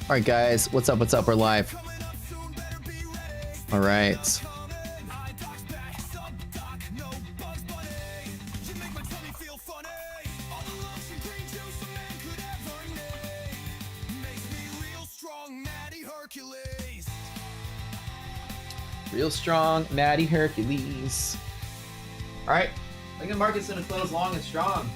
All right, guys, what's up? What's up? We're live. All right. Real strong, Matty Hercules. All right, I think the market's gonna close long and strong.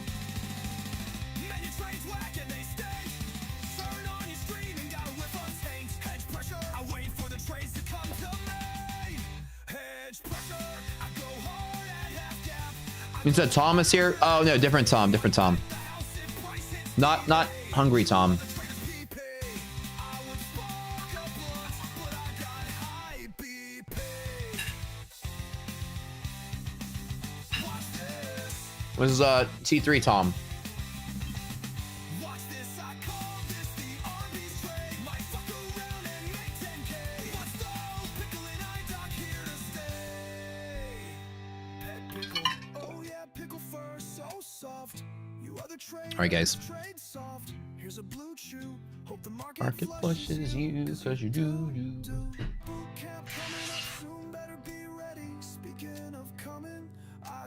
You said Thomas here? Oh no, different Tom, different Tom. Not hungry Tom. This is T3 Tom. All right, guys. Market pushes you because you do.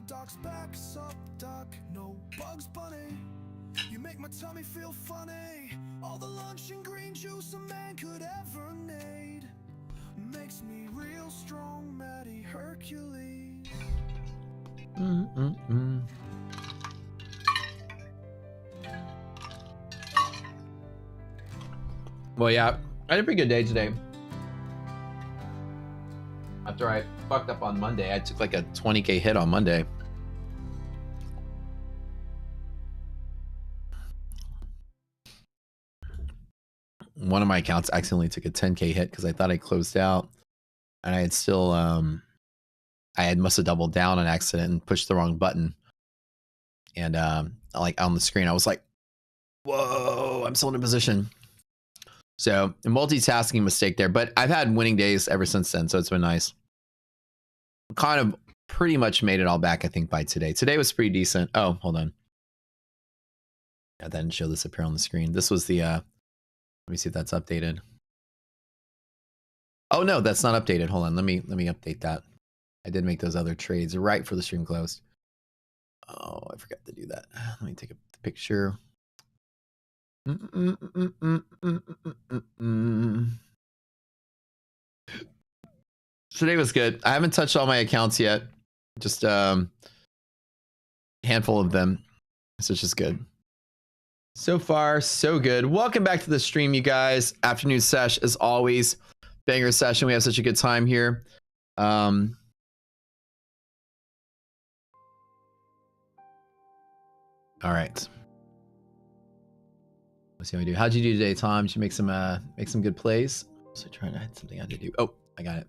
Doc's back, sup, doc, no bugs bunny. You make my tummy feel funny. All the lunch and green juice a man could ever need makes me real strong, Matty Hercules. Well, yeah, I had a pretty good day today. After I fucked up on Monday, I took like a 20K hit on Monday. One of my accounts accidentally took a 10K hit because I thought I closed out, and I had still must have doubled down on accident and pushed the wrong button. And like on the screen, I was like, "Whoa, I'm still in a position." So a multitasking mistake there, but I've had winning days ever since then, so it's been nice. Kind of pretty much made it all back, I think, by today. Today was pretty decent. Oh, hold on. Yeah, that didn't show this up here on the screen. This was the let me see if that's updated. Oh no, that's not updated. Hold on, let me update that. I did make those other trades right before the stream closed. Oh, I forgot to do that. Let me take a picture. Today was good. I haven't touched all my accounts yet. Just handful of them. So it's just good. So far, so good. Welcome back to the stream, you guys. Afternoon sesh, as always. Banger session. We have such a good time here. All right. Let's see how we do. How'd you do today, Tom? Did you make some good plays? So trying to hit something I had to do. Oh, I got it.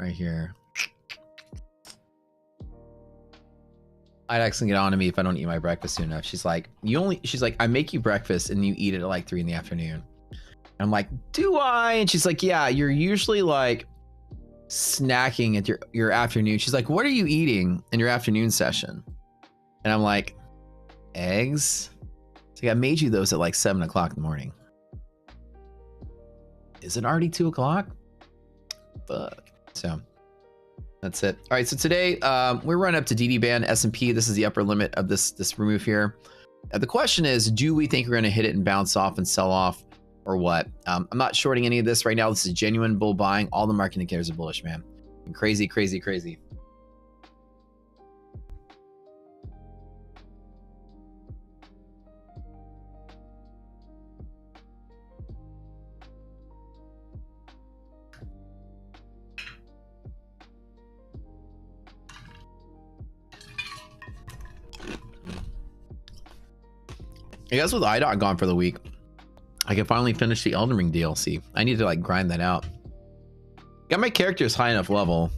Right here. I'd actually get on to me if I don't eat my breakfast soon enough. She's like, I make you breakfast and you eat it at like 3 in the afternoon. And I'm like, do I? And she's like, yeah, you're usually like snacking at your afternoon. She's like, what are you eating in your afternoon session? And I'm like, eggs. So I made you those at like 7 o'clock in the morning. Is it already 2 o'clock? Fuck. So that's it. All right, so today we're running up to DD band S&P. This is the upper limit of this remove here. The question is, do we think we're going to hit it and bounce off and sell off, or what? I'm not shorting any of this right now. This is genuine bull buying. All the market indicators are bullish, man. Crazy, crazy, crazy. I guess with IDOT gone for the week, I can finally finish the Elden Ring DLC. I need to like grind that out. Got my characters high enough level.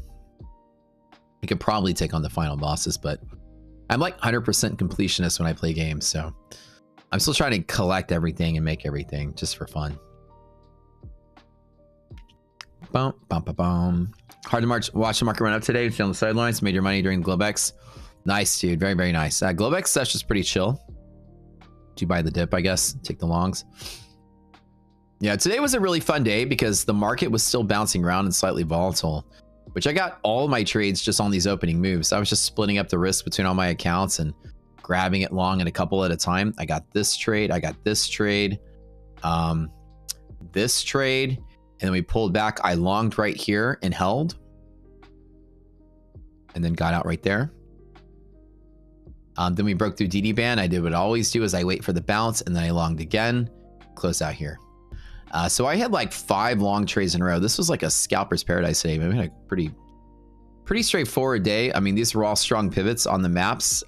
I could probably take on the final bosses, but I'm like 100% completionist when I play games, so I'm still trying to collect everything and make everything just for fun. Bum, bum, bum, bum. Hard to watch the market run up today. Stay on the sidelines. Made your money during GlobeX. Nice, dude. Very, very nice. GlobeX session is pretty chill. Do you buy the dip, I guess? Take the longs. Yeah, today was a really fun day because the market was still bouncing around and slightly volatile, which I got all my trades just on these opening moves. I was just splitting up the risk between all my accounts and grabbing it long and a couple at a time. I got this trade, I got this trade, this trade, and then we pulled back. I longed right here and held, and then got out right there. Then we broke through DD band. I did what I always do is I wait for the bounce, and then I longed again, close out here. So I had like 5 long trades in a row. This was like a scalper's paradise today. We had a pretty straightforward day. I mean, these were all strong pivots on the maps.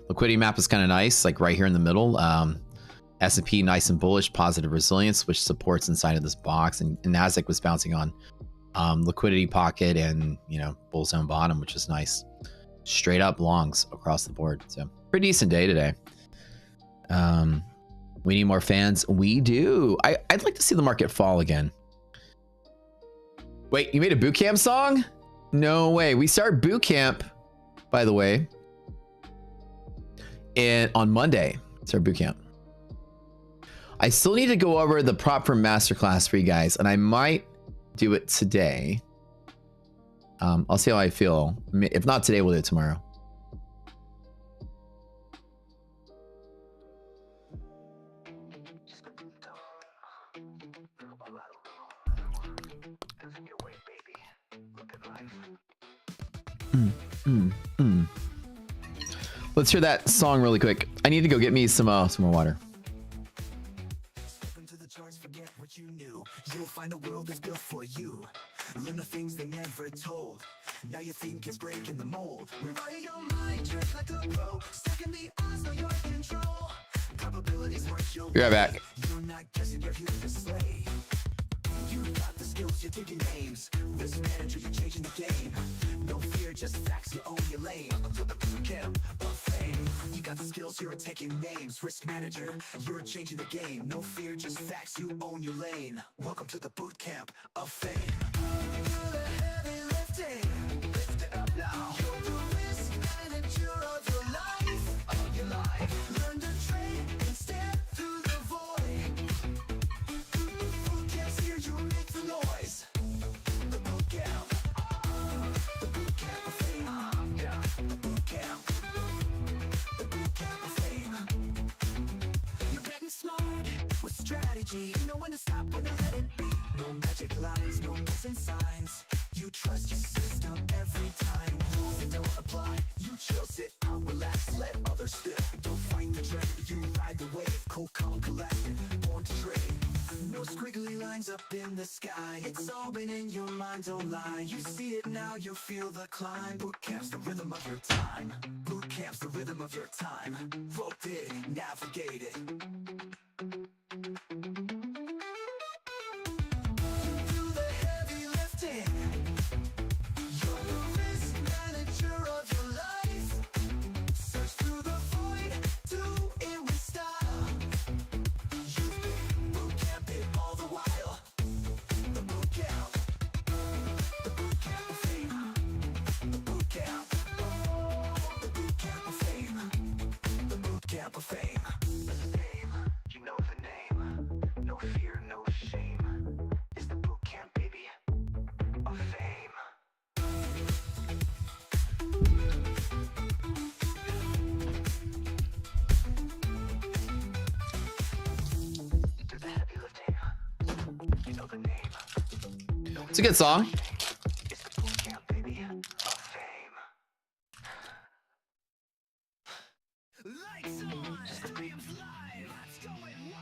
Liquidity map is kind of nice, like right here in the middle. S&P nice and bullish, positive resilience, which supports inside of this box. And Nasdaq was bouncing on liquidity pocket and, you know, bull zone bottom, which is nice. Straight up longs across the board. So pretty decent day today. We need more fans. We do. I'd like to see the market fall again. Wait, you made a boot camp song? No way. We start boot camp, by the way, and on Monday. It's our boot camp. I still need to go over the prop for masterclass for you guys, and I might do it today. I'll see how I feel. If not today, we'll do it tomorrow. Let's hear that song really quick. I need to go get me some more water. Open to the charts, forget what you knew. You'll find a world is built for you. Learn the things they never told. Now you think it's breaking the mold. Rewrite your mind, just like a pro. Second the odds, know your control. Probabilities worth your Be right back. You're not guessing, you're here to slay. You got the skills, you're digging names. Risk manager, you're changing the game. No fear, just facts, you own your lane. To the boot camp of fame. You got the skills, you're taking names. Risk manager, you're changing the game. No fear, just facts, you own your lane. Welcome to the boot camp of fame. Do the heavy lifting. Lift it up now. You're the risk manager of your life. Learn to trade and step through the void. Boot camp's here, you make the noise. The boot camp. The boot camp of fame. The boot camp. The boot camp of fame. You're getting smart with strategy. You know when to stop, when to let it be. No magic lines, no missing signs. You trust your system every time. Rules that don't apply. You chill, sit out, relax, let others spit. Don't find the trend, you ride the wave. Cold, calm, collected, born to trade. No squiggly lines up in the sky. It's all been in your mind, don't lie. You see it now, you feel the climb. Boot camp's the rhythm of your time. Boot camp's the rhythm of your time. Roped it, navigate it. Do the heavy lifting. You're the risk manager of your life. Search through the void, do it with style. You boot camp it all the while. The boot camp. The boot camp of fame. The boot camp. The boot camp of fame. The boot camp of fame. The name, you know the name. No fear, no shame. It's the boot camp, baby, of fame. Do the heavy lifting. You know the name. It's a good song. It's the boot camp, baby, of fame. Lights on. Streams live. Let's go and wow.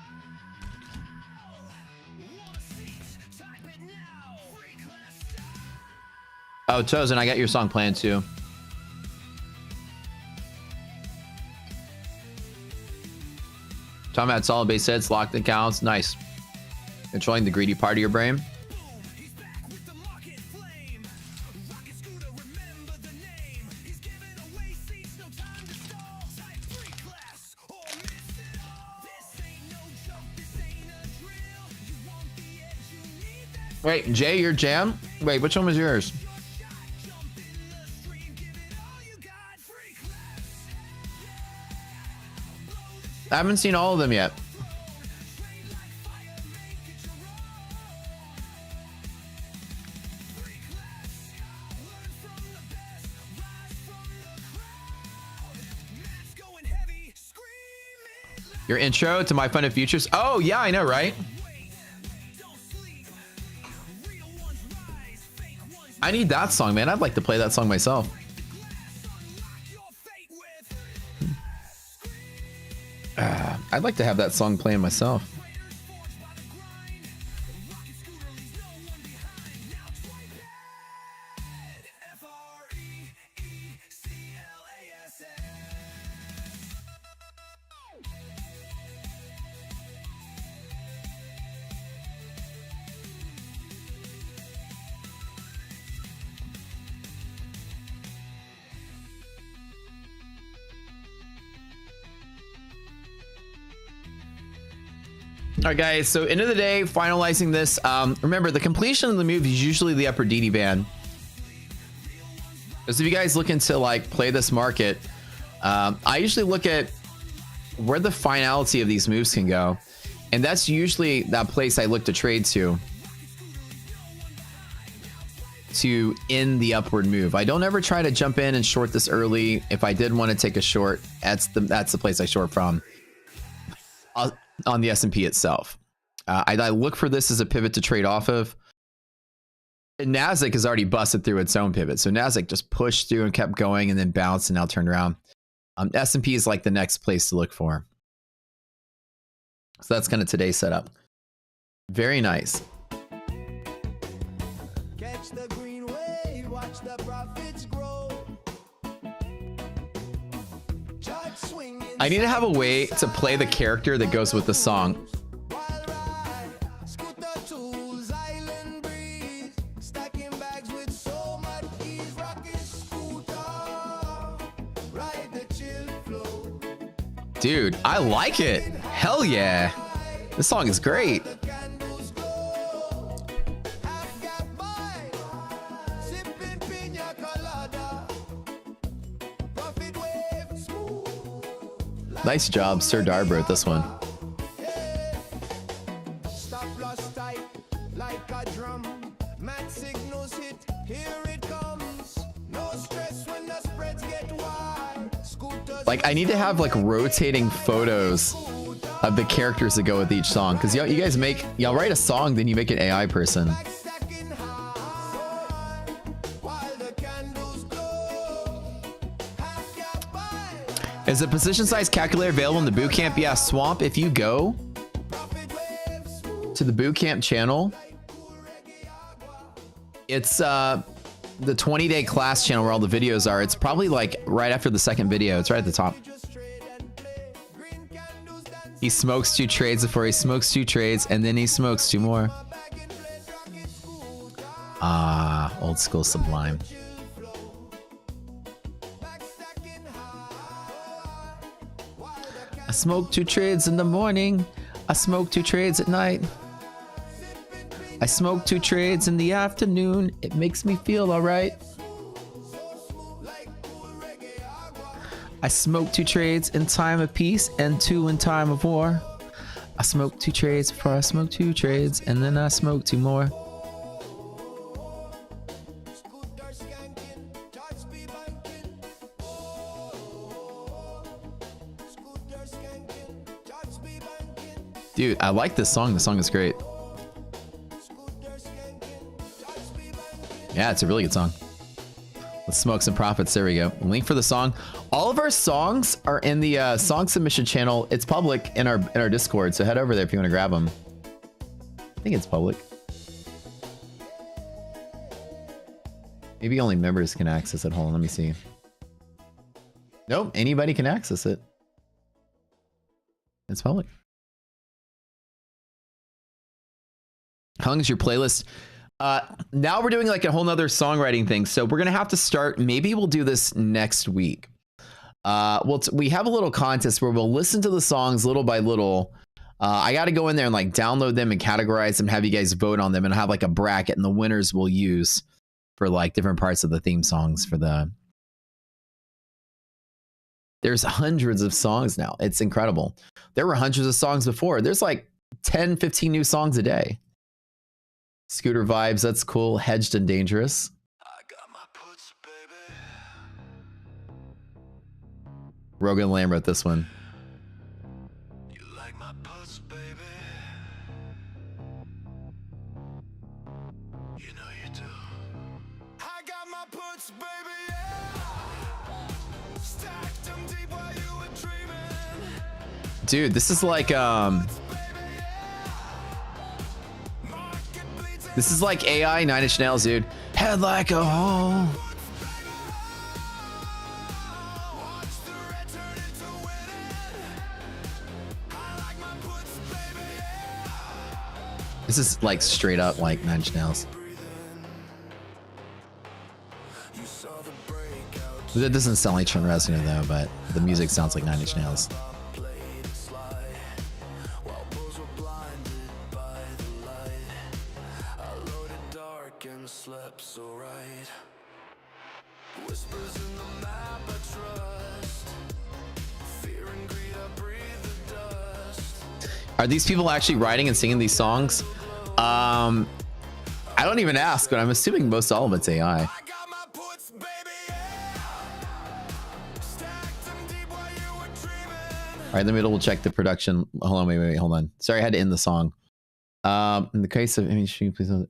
One seat. Type it now. Free class style. Oh, Tozen, I got your song planned too. Talking about solid base hits, locked accounts, nice. Controlling the greedy part of your brain. He's back with the market flame. Rocket scooter, remember the name. He's giving away seats, no time to stall. Type free class or miss it all. This ain't no joke, this ain't a drill. You want the edge, you need that Wait, Jay, your jam? Wait, which one was yours? shot. Jump in the stream, give it all you got. Free class. I haven't seen all of them yet. Your intro to My Fun of Futures. Oh, yeah, I know, right? I need that song, man. I'd like to play that song myself. I'd like to have that song playing myself. All right, guys. So end of the day, finalizing this. Remember, the completion of the move is usually the upper DD band. Because if you guys looking to like play this market, I usually look at where the finality of these moves can go, and that's usually that place I look to trade to end the upward move. I don't ever try to jump in and short this early. If I did want to take a short, that's the place I short from. On the S&P itself. I look for this as a pivot to trade off of. And Nasdaq has already busted through its own pivot. So Nasdaq just pushed through and kept going and then bounced and now turned around. S&P is like the next place to look for. So that's kind of today's setup. Very nice. Catch the green wave, watch the profits grow. I need to have a way to play the character that goes with the song. Dude, I like it. Hell yeah. This song is great. Nice job, Sir Darb wrote this one. Like, I need to have like rotating photos of the characters that go with each song, because you guys y'all write a song, then you make an AI person. Is the position size calculator available in the bootcamp? Yeah, Swamp, if you go to the bootcamp channel, it's the 20-day class channel where all the videos are. It's probably like right after the second video. It's right at the top. He smokes 2 trades before he smokes 2 trades, and then he smokes 2 more. Ah, old school Sublime. I smoke 2 trades in the morning. I smoke 2 trades at night. I smoke 2 trades in the afternoon. It makes me feel alright. I smoke 2 trades in time of peace and 2 in time of war. I smoke 2 trades before I smoke 2 trades, and then I smoke 2 more. Dude, I like this song. The song is great. Yeah, it's a really good song. Let's smoke some profits. There we go. Link for the song. All of our songs are in the song submission channel. It's public in our Discord, so head over there if you want to grab them. I think it's public. Maybe only members can access it. Hold on, let me see. Nope, anybody can access it. It's public. Hung's your playlist. Now we're doing like a whole nother songwriting thing. So we're going to have to start. Maybe we'll do this next week. We have a little contest where we'll listen to the songs little by little. I got to go in there and like download them and categorize them, have you guys vote on them, and have like a bracket, and the winners we'll use for like different parts of the theme songs for the. There's hundreds of songs now. It's incredible. There were hundreds of songs before. There's like 10, 15 new songs a day. Scooter vibes, that's cool. Hedged and dangerous. I got my puts, baby. Rogan Lamb wrote this one. You You know you do. I got my puts, baby, yeah. Stacked them deep while you were dreaming. Dude, this is like this is like AI 9 Inch Nails, dude. Head like a hole. This is like straight up like 9 Inch Nails. It doesn't sound like Trent Reznor though, but the music sounds like 9 Inch Nails. Are these people actually writing and singing these songs? I don't even ask, but I'm assuming most all of it's AI. All right, let me double check the production. Hold on, wait, hold on. Sorry, I had to end the song. In the case of image, please don't.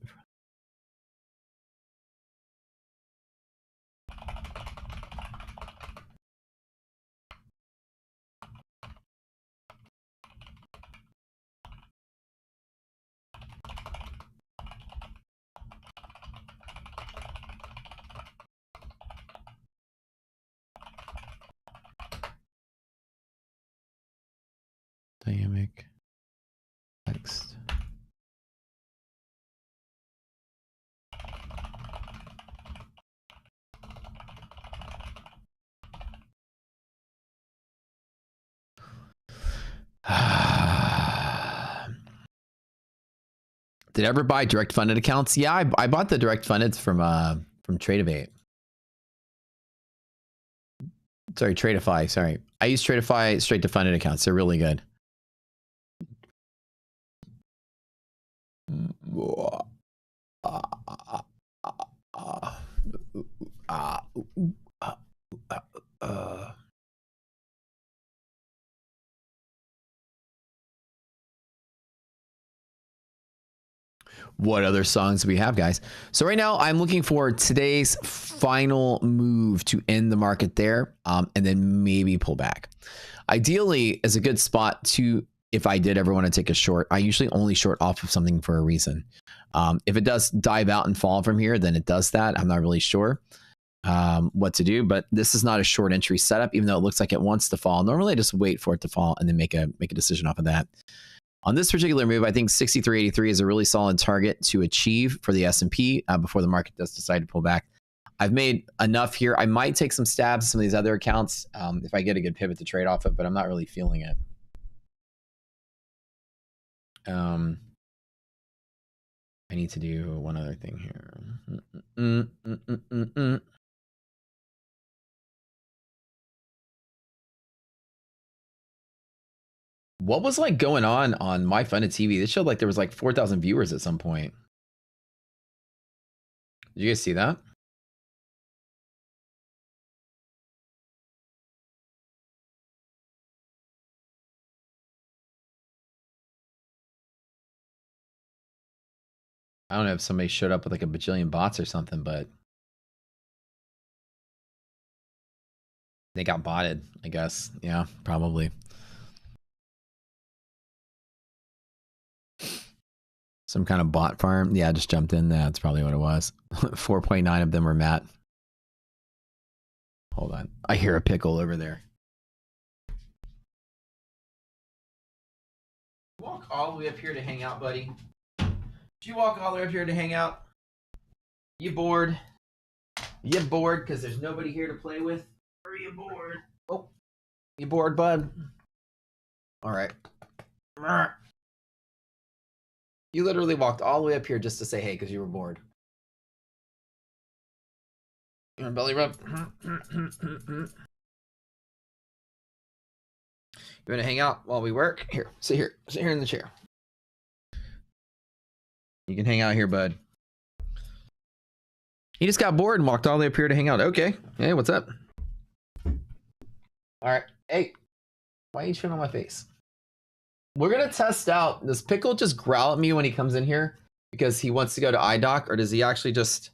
Dynamic text. Did I ever buy direct funded accounts? Yeah, I bought the direct funded from Tradeovate. Sorry, Tradeify. Sorry, I use Tradeify straight to funded accounts. They're really good. What other songs do we have, guys? So right now I'm looking for today's final move to end the market there, and then maybe pull back. Ideally is a good spot to, if I did ever want to take a short, I usually only short off of something for a reason. If it does dive out and fall from here, then it does that. I'm not really sure what to do, but this is not a short entry setup, even though it looks like it wants to fall. Normally I just wait for it to fall and then make a decision off of that. On this particular move, I think 63.83 is a really solid target to achieve for the S&P before the market does decide to pull back. I've made enough here. I might take some stabs at some of these other accounts if I get a good pivot to trade off it, but I'm not really feeling it. I need to do one other thing here. What was like going on My Funded TV? This showed like there was like 4,000 viewers at some point. Did you guys see that? I don't know if somebody showed up with like a bajillion bots or something, but they got botted, I guess. Yeah, probably. Some kind of bot farm. Yeah, I just jumped in. That's probably what it was. 4.9 of them were Matt. Hold on. I hear a pickle over there. Walk all the way up here to hang out, buddy. Did you walk all the way up here to hang out? You bored? You bored because there's nobody here to play with? Or are you bored? Oh, you bored, bud? All right. You literally walked all the way up here just to say hey because you were bored. You want a belly rub? You want to hang out while we work? Here, sit here. Sit here in the chair. You can hang out here, bud. He just got bored and walked all the way up here to hang out. Okay. Hey, what's up? All right. Hey, why are you chewing on my face? We're going to test out. Does Pickle just growl at me when he comes in here? because he wants to go to IDOC, or does he actually just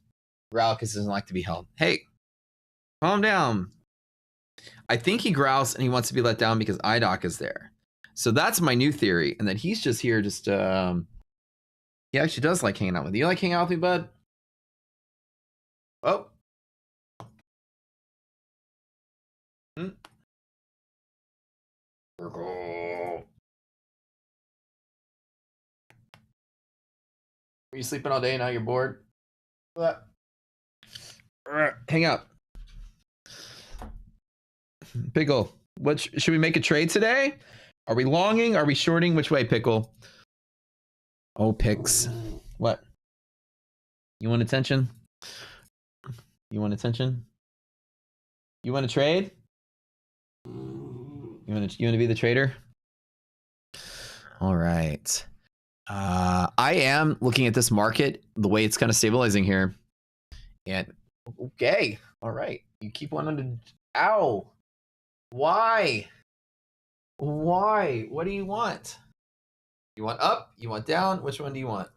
growl because he doesn't like to be held? Hey, calm down. I think he growls and he wants to be let down because IDOC is there. So that's my new theory, and that he's just here just he actually does like hanging out with you. You like hanging out with me, bud? Oh. Are you sleeping all day now you're bored? What? Hang out. Pickle, what should we make a trade today? Are we longing? Are we shorting? Which way, Pickle? Oh, Pix. What? You want attention? You want attention? You want to trade? You want to be the trader? All right. I am looking at this market, the way it's kind of stabilizing here. And okay. All right. You keep wanting to. Ow. Why? Why? What do you want? You want up? You want down? Which one do you want?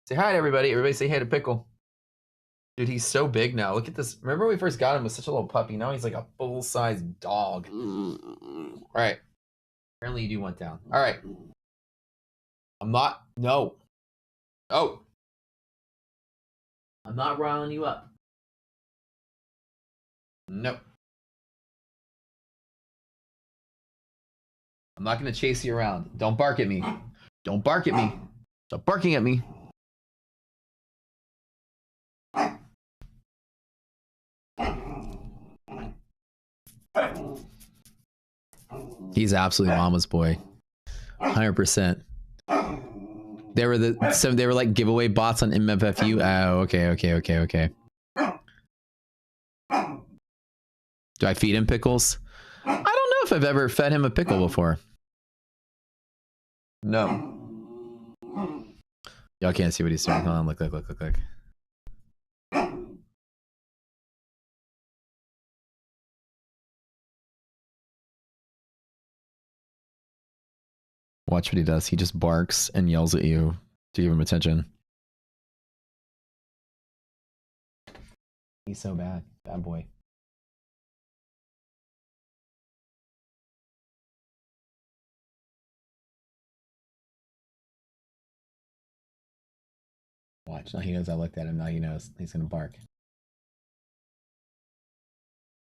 Say hi to everybody. Everybody say hi to Pickle. Dude, he's so big now. Look at this. Remember when we first got him with such a little puppy? Now he's like a full-size dog. All right. Apparently you do want down. All right. I'm not. No. Oh. I'm not riling you up. Nope. I'm not going to chase you around. Don't bark at me. Don't bark at me. Stop barking at me. He's absolutely mama's boy. 100%. They were like giveaway bots on MFFU. Oh, okay. Do I feed him pickles? I don't know if I've ever fed him a pickle before. No. Y'all can't see what he's doing. Hold on, look. Watch what he does. He just barks and yells at you to give him attention. He's so bad. Bad boy. Watch. Now he knows I looked at him. Now he knows. He's going to bark.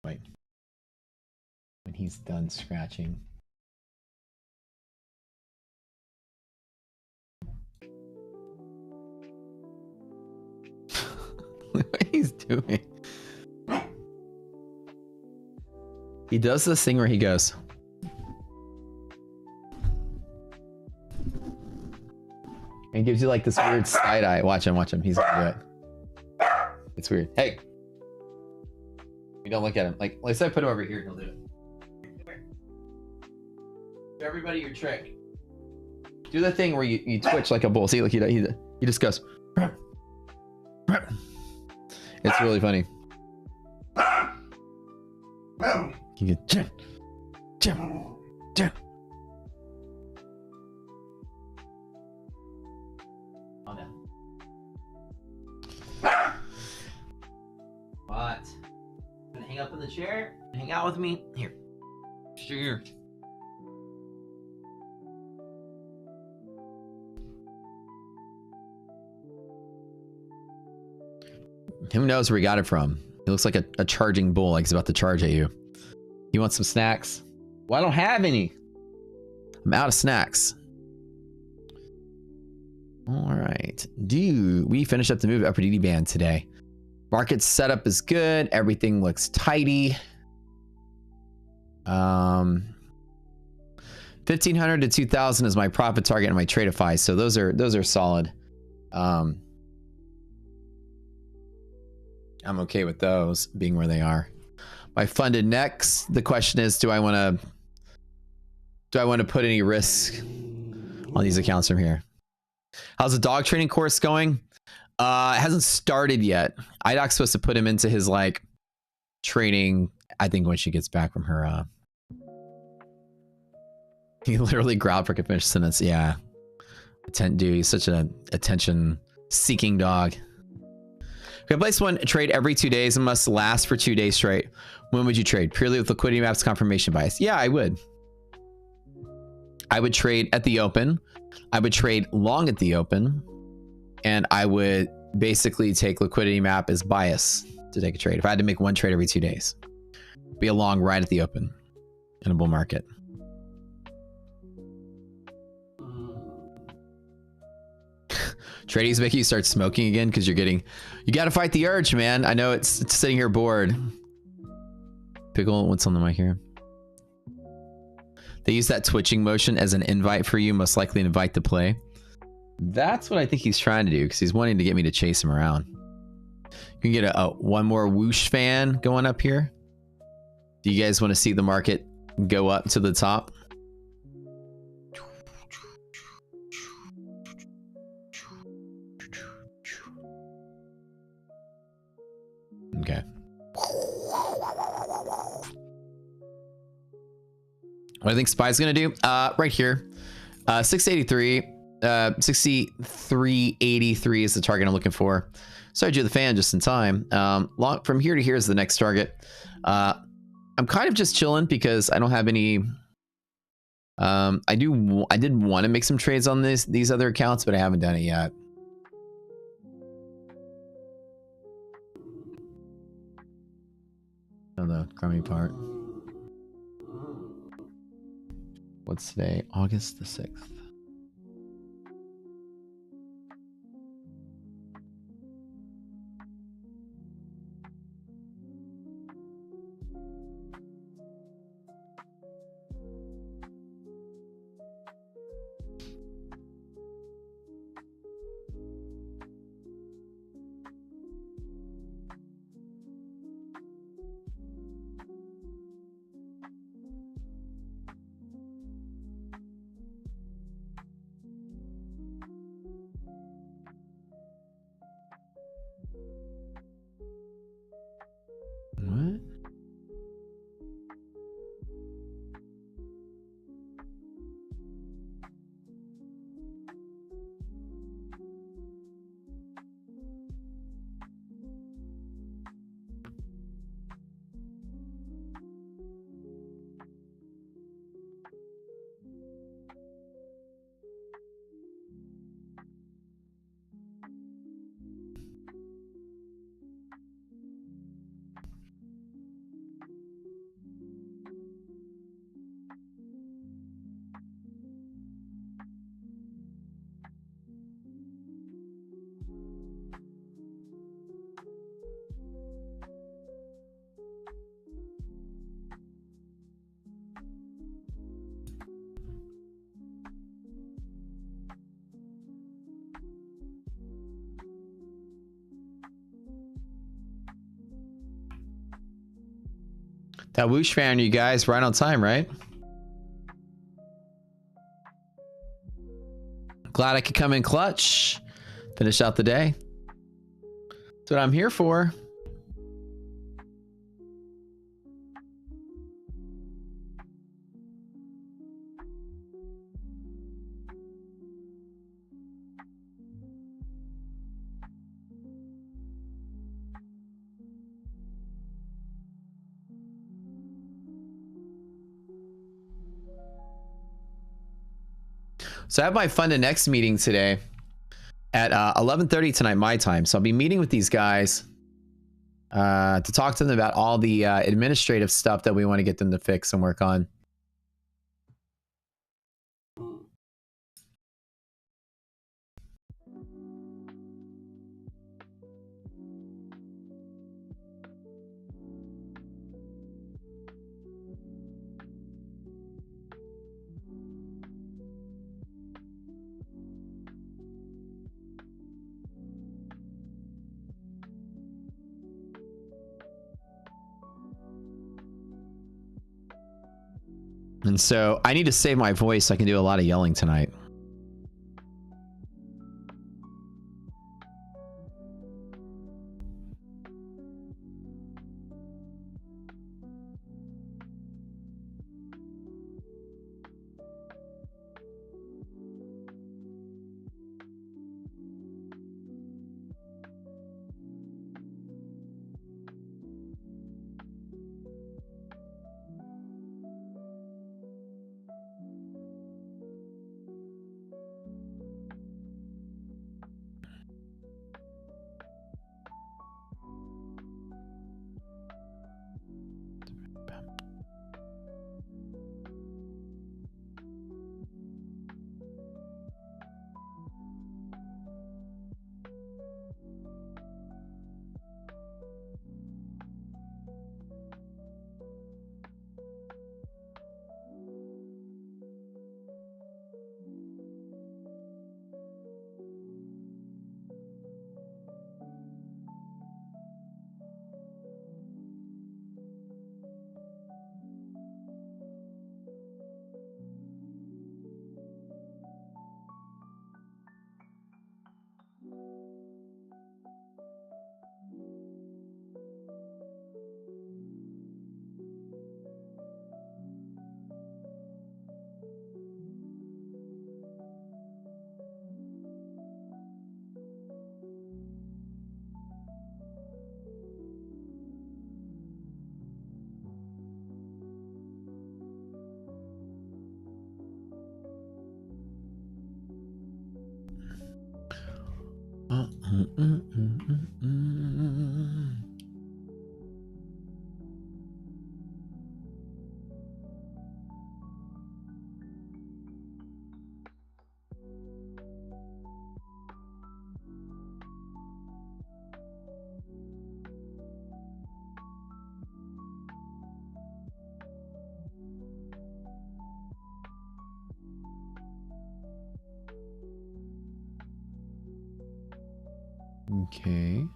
Wait. When he's done scratching. What he's doing. He does this thing where he goes. And gives you like this weird side eye. Watch him. He's gonna do it. It's weird. Hey. You don't look at him. Like, let's say I put him over here, he'll do it. Show everybody your trick. Do the thing where you twitch like a bull. See, like he just goes. It's really funny. You get jump. Calm down. What? Gonna hang up in the chair? Hang out with me? Here. Sure. Who knows where he got it from? He looks like a charging bull, like he's about to charge at you. You want some snacks? Well, I don't have any. I'm out of snacks. All right. We finished up the move Upper DD band today. Market setup is good. Everything looks tidy. 1,500 to 2,000 is my profit target and my Tradeify. So those are solid. I'm okay with those being where they are. My funded next. The question is, do I want to put any risk on these accounts from here? How's the dog training course going? It hasn't started yet. IDOC's supposed to put him into his like training. I think when she gets back from her. He literally growled for a finished sentence. Yeah. Dude, he's such an attention-seeking dog. Okay, place one trade every 2 days and must last for 2 days straight. When would you trade? Purely with liquidity maps confirmation bias. Yeah, I would. I would trade at the open. I would trade long at the open. And I would basically take liquidity map as bias to take a trade. If I had to make one trade every 2 days. Be a long right at the open in a bull market. Trading's making you start smoking again because you got to fight the urge, man. I know it's sitting here bored. Pickle, what's on the mic here? They use that twitching motion as an invite for you, most likely an invite to play. That's what I think he's trying to do because he's wanting to get me to chase him around. You can get a one more whoosh fan going up here. Do you guys want to see the market go up to the top? Okay. What I think SPY's gonna do? Right here. 683. 6383 is the target I'm looking for. Sorry to do the fan just in time. From here to here is the next target. I'm kind of just chilling because I don't have any. I did want to make some trades on these other accounts, but I haven't done it yet. Oh, the crummy part. What's today? August the 6th. What? That whoosh fan, you guys, right on time, right? Glad I could come in clutch. Finish out the day. That's what I'm here for. So I have my Fund and Next meeting today at 11:30 tonight, my time. So I'll be meeting with these guys to talk to them about all the administrative stuff that we want to get them to fix and work on. And so I need to save my voice so I can do a lot of yelling tonight. Okay.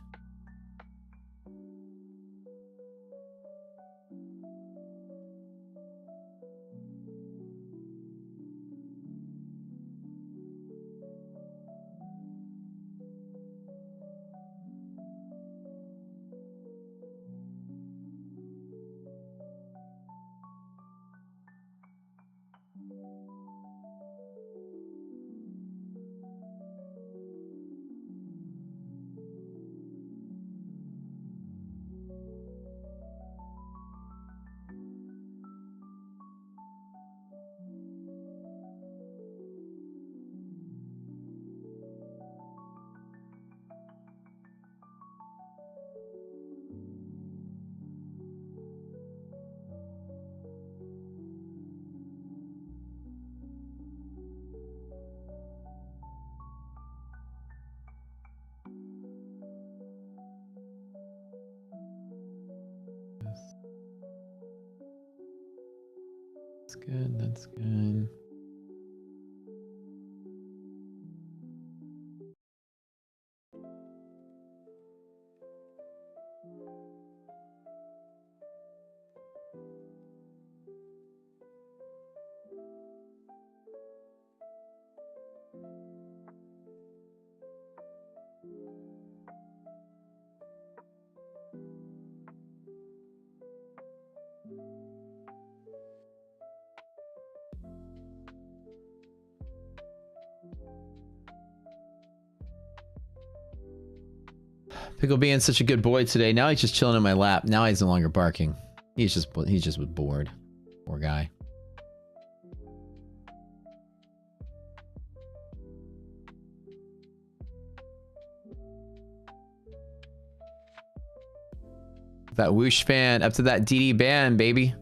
That's good. That's good. Pickle being such a good boy today. Now he's just chilling in my lap. Now he's no longer barking. He's just bored. Poor guy. That whoosh fan up to that DD band, baby.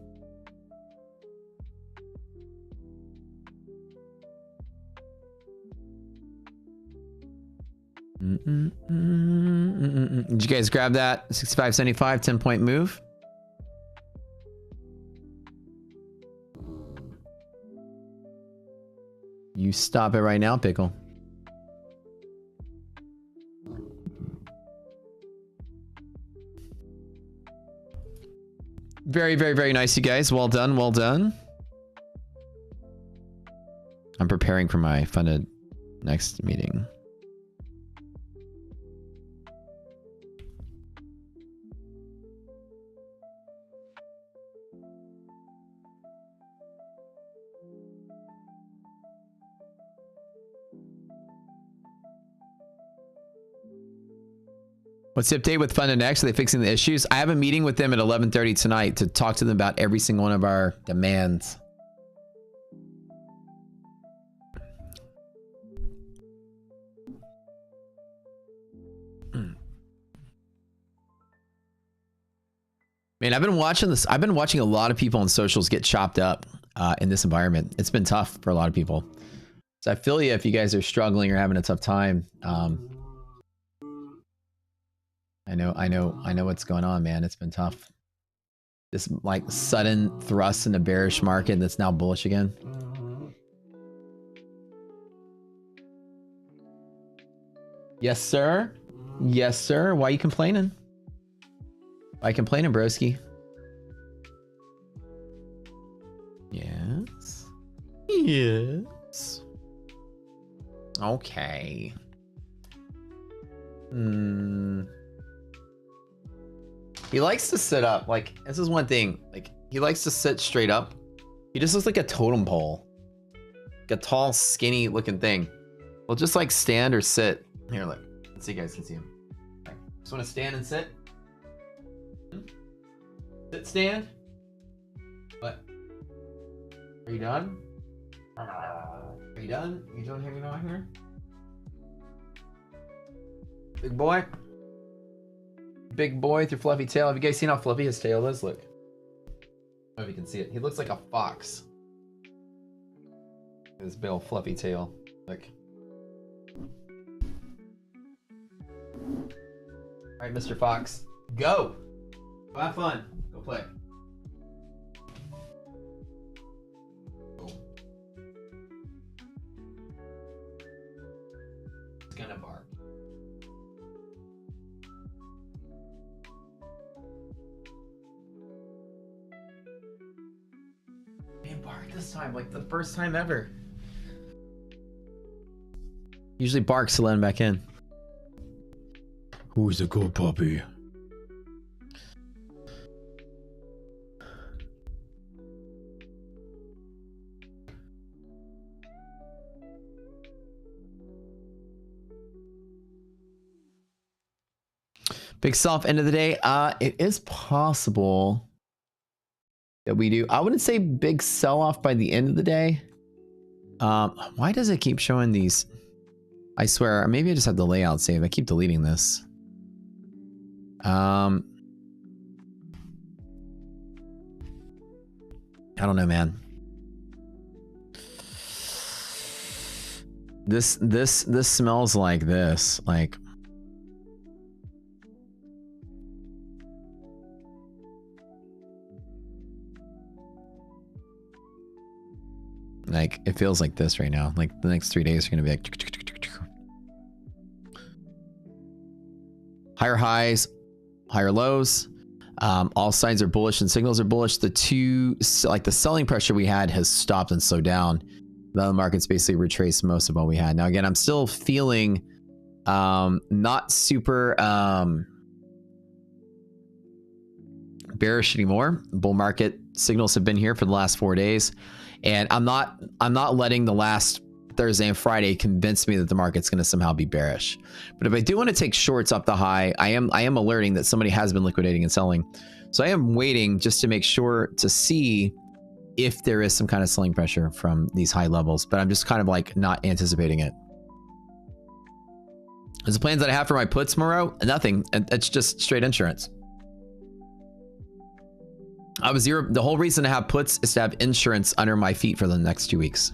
Did you guys grab that 6575 10-point move? You stop it right now, Pickle. Very, very, very nice, you guys. Well done, well done. I'm preparing for my funded next meeting. What's the update with Funded Next? Are they fixing the issues? I have a meeting with them at 11:30 tonight to talk to them about every single one of our demands. Man, I've been watching this. I've been watching a lot of people on socials get chopped up in this environment. It's been tough for a lot of people. So I feel you if you guys are struggling or having a tough time. I know what's going on, man. It's been tough. This like sudden thrust in a bearish market that's now bullish again. Yes, sir. Yes, sir. Why are you complaining? Why are you complaining, broski? Yes. Yes. Okay. He likes to sit up. Like, this is one thing. Like, he likes to sit straight up. He just looks like a totem pole. Like a tall, skinny looking thing. Well, just like stand or sit. Here, look. Let's see if you guys can see him. Okay. Just want to stand and sit. Sit, stand. What? Are you done? Are you done? You don't hanging out here? Big boy. Big boy with your fluffy tail. Have you guys seen how fluffy his tail is? Look. I don't know if you can see it. He looks like a fox. His big old fluffy tail. Look. Alright, Mr. Fox. Go! Go have fun. Go play. It's gonna bark. He barked this time, like the first time ever. Usually barks to let him back in. Who's a good puppy? Big sell-off end of the day. It is possible that we do. I wouldn't say big sell-off by the end of the day. Why does it keep showing these? I swear, maybe I just have the layout saved. I keep deleting this. I don't know, man. This smells like this. Like it feels like this right now. Like the next 3 days are gonna be like higher highs, higher lows. All signs are bullish and signals are bullish. The selling pressure we had has stopped and slowed down. The market's basically retraced most of what we had. Now again, I'm still feeling not super bearish anymore. Bull market signals have been here for the last 4 days, and I'm not letting the last Thursday and Friday convince me that the market's going to somehow be bearish. But if I do want to take shorts up the high, I am alerting that somebody has been liquidating and selling. So I am waiting just to make sure to see if there is some kind of selling pressure from these high levels, but I'm just kind of like not anticipating it. There's the plans that I have for my puts, Moreau. Nothing. It's just straight insurance. The whole reason to have puts is to have insurance under my feet for the next 2 weeks.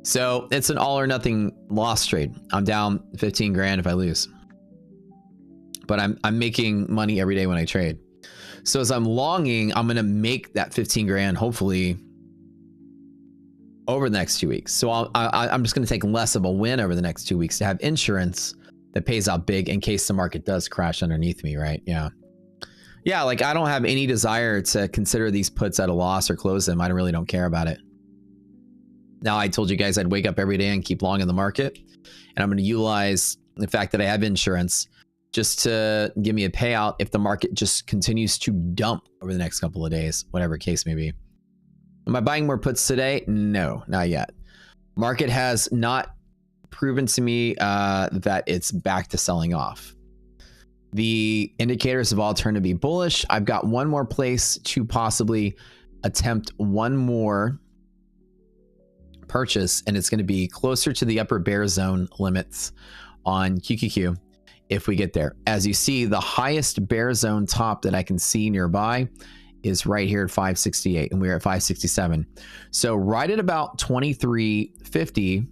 So it's an all or nothing loss trade. I'm down 15 grand if I lose, but I'm making money every day when I trade. So as I'm longing, I'm going to make that 15 grand, hopefully over the next 2 weeks. So I'm just going to take less of a win over the next 2 weeks to have insurance that pays out big in case the market does crash underneath me. Right. Yeah. Yeah. Like I don't have any desire to consider these puts at a loss or close them. I really don't care about it. Now, I told you guys I'd wake up every day and keep long in the market, and I'm going to utilize the fact that I have insurance just to give me a payout if the market just continues to dump over the next couple of days, whatever case may be. Am I buying more puts today? No, not yet. Market has not proven to me that it's back to selling off. The indicators have all turned to be bullish. I've got one more place to possibly attempt one more purchase, and it's going to be closer to the upper bear zone limits on QQQ if we get there. As you see, the highest bear zone top that I can see nearby is right here at 568, and we're at 567. So right at about 2350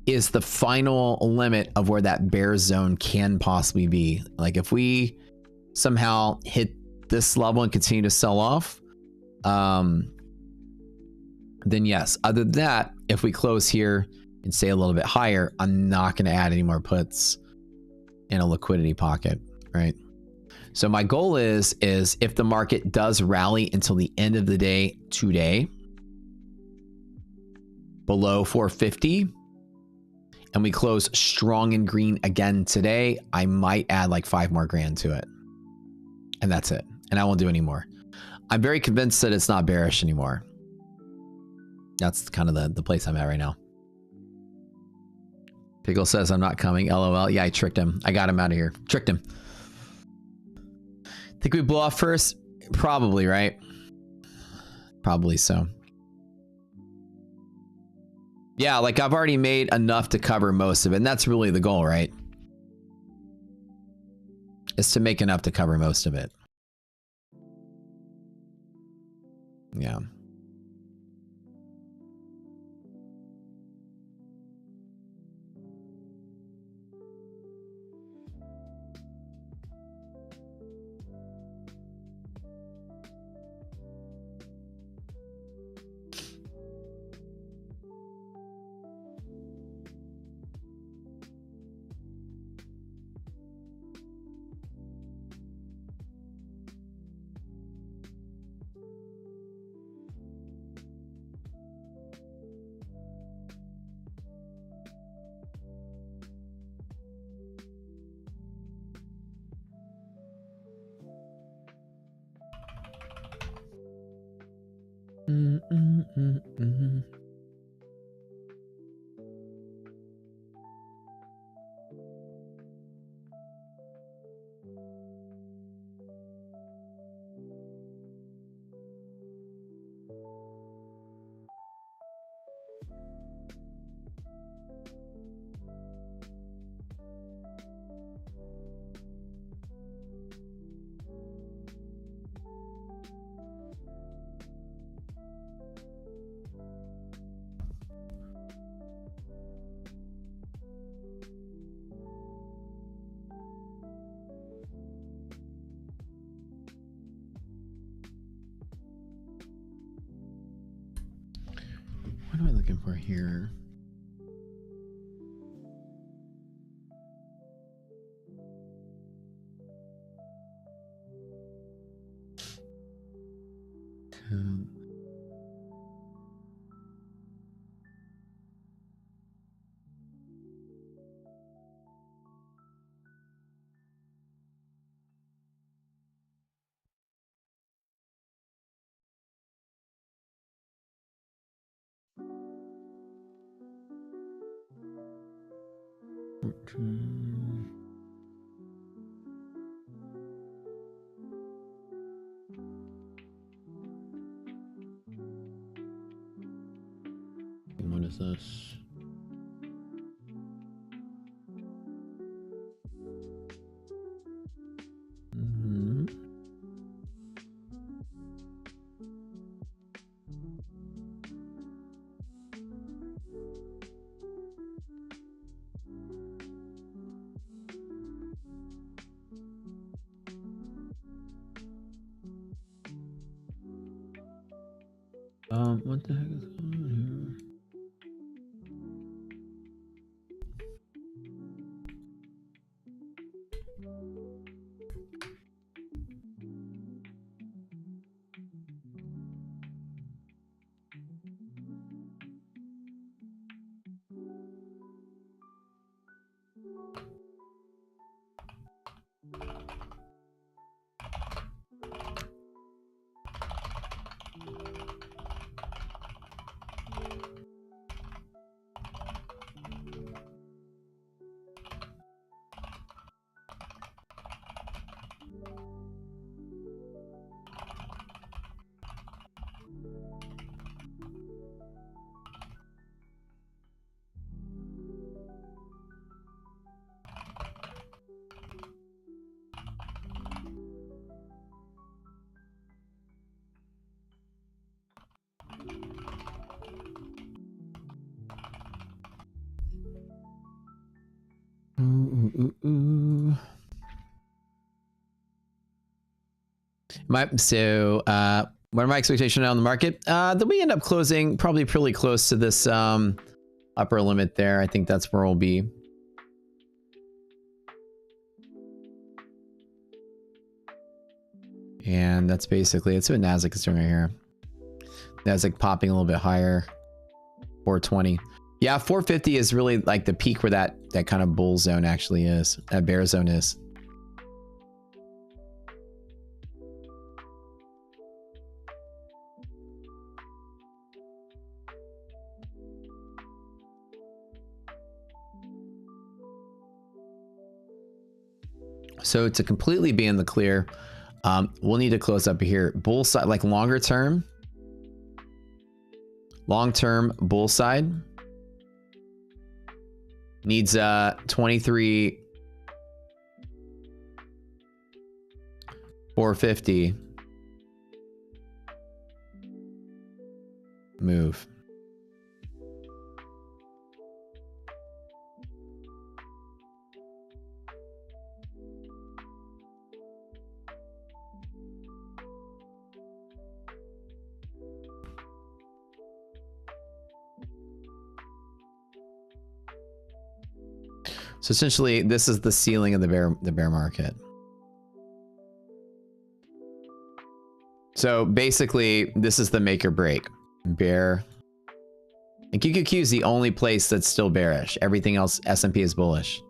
is the final limit of where that bear zone can possibly be. Like if we somehow hit this level and continue to sell off, then yes. Other than that, if we close here and stay a little bit higher, I'm not going to add any more puts in a liquidity pocket, right? So my goal is if the market does rally until the end of the day today, below 450, and we close strong and green again today, I might add like 5 more grand to it. And that's it. And I won't do any more. I'm very convinced that it's not bearish anymore. That's kind of the place I'm at right now. Pickle says I'm not coming. LOL. Yeah, I tricked him. I got him out of here. Tricked him. Think we blow off first? Probably, right? Probably so. Yeah, like I've already made enough to cover most of it. And that's really the goal, right? Is to make enough to cover most of it. Yeah. What am I looking for here? What is this? What the heck is going on here? What are my expectations on the market? That we end up closing probably pretty close to this upper limit there. I think that's where we'll be. And that's basically it's what Nasdaq is doing right here. Nasdaq popping a little bit higher. 420. Yeah, 450 is really like the peak where that kind of bull zone actually is. That bear zone is. So to completely be in the clear, we'll need to close up here. Bull side, like longer term. Long-term bull side Needs 23 450. Move. So essentially, this is the ceiling of the bear market. So basically, this is the make or break. Bear. And QQQ is the only place that's still bearish. Everything else, S&P is bullish.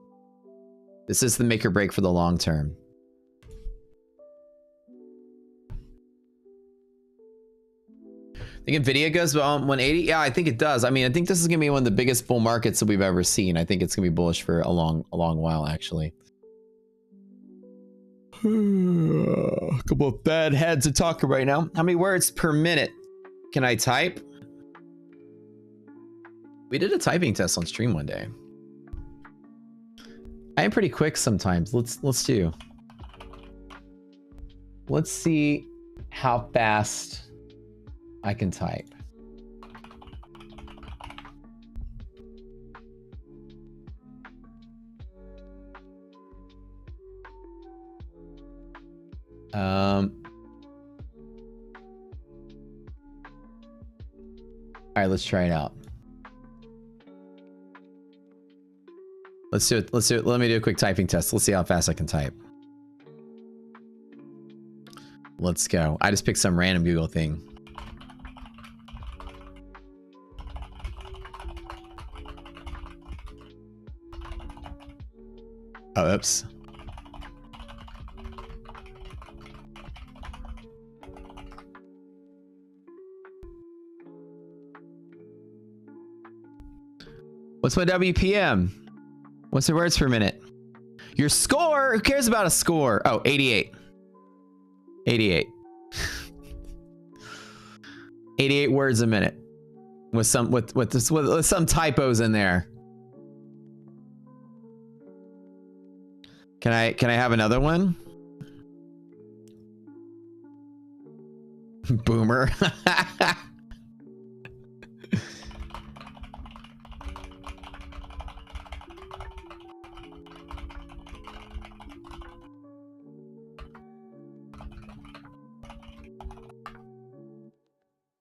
This is the make or break for the long term. Think Nvidia goes 180? Yeah, I think it does. I mean, I think this is gonna be one of the biggest bull markets that we've ever seen. I think it's gonna be bullish for a long while, actually. A couple of bad heads to talk right now. How many words per minute can I type? We did a typing test on stream one day. I am pretty quick sometimes. Let's do. Let's see how fast I can type. All right, let's try it out. Let's do it. Let's do it. Let me do a quick typing test. Let's see how fast I can type. Let's go. I just picked some random Google thing. Oh, oops. What's my WPM? What's the words per minute? Your score? Who cares about a score? Oh, 88. 88. 88 words a minute. With some with some typos in there. Can I have another one? Boomer.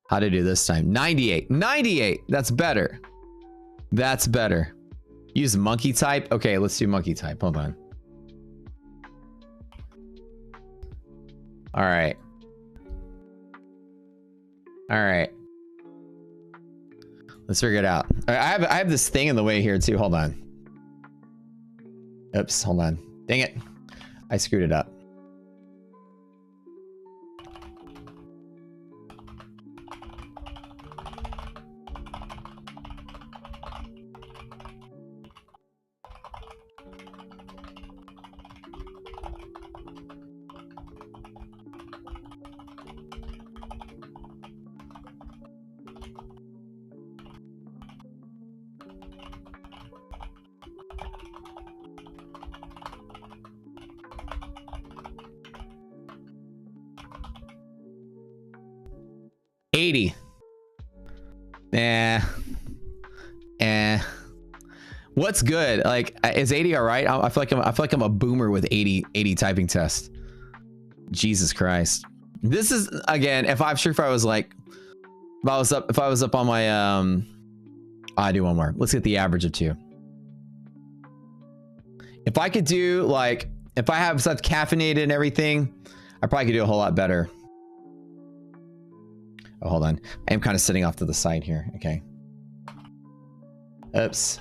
How to do this time? 98. 98. That's better. That's better. Use monkey type. Okay, let's do monkey type. Hold on. All right. All right. Let's figure it out. All right, I have this thing in the way here too. Hold on. Oops. Hold on. Dang it. I screwed it up. What's good? Like, is 80 all right? I feel like I'm a boomer with 80 typing test. Jesus Christ. This is, again, if I was up on my I do one more. Let's get the average of 2. If I could do, like, if I have such caffeinated and everything, I probably could do a whole lot better. Oh, hold on. I am kind of sitting off to the side here. Okay. Oops.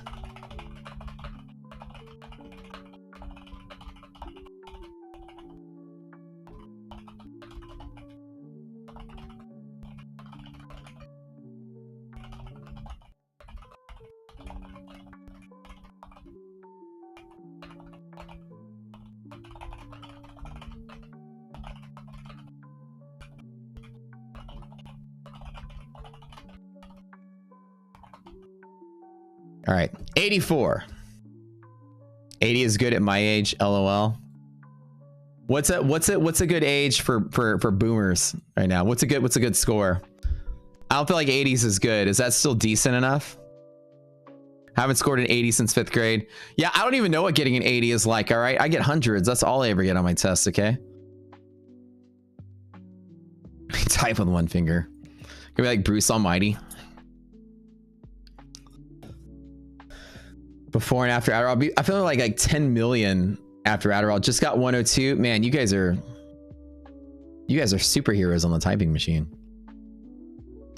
All right, 84. 80 is good at my age, LOL. What's a good age for boomers right now? What's a good score? I don't feel like 80s is good. Is that still decent enough? Haven't scored an 80 since 5th grade. Yeah, I don't even know what getting an 80 is like, all right? I get hundreds. That's all I ever get on my test, okay? Type with one finger. Could be like Bruce Almighty. Before and after Adderall. I feel like 10 million after Adderall. Just got 102. Man, you guys are superheroes on the typing machine.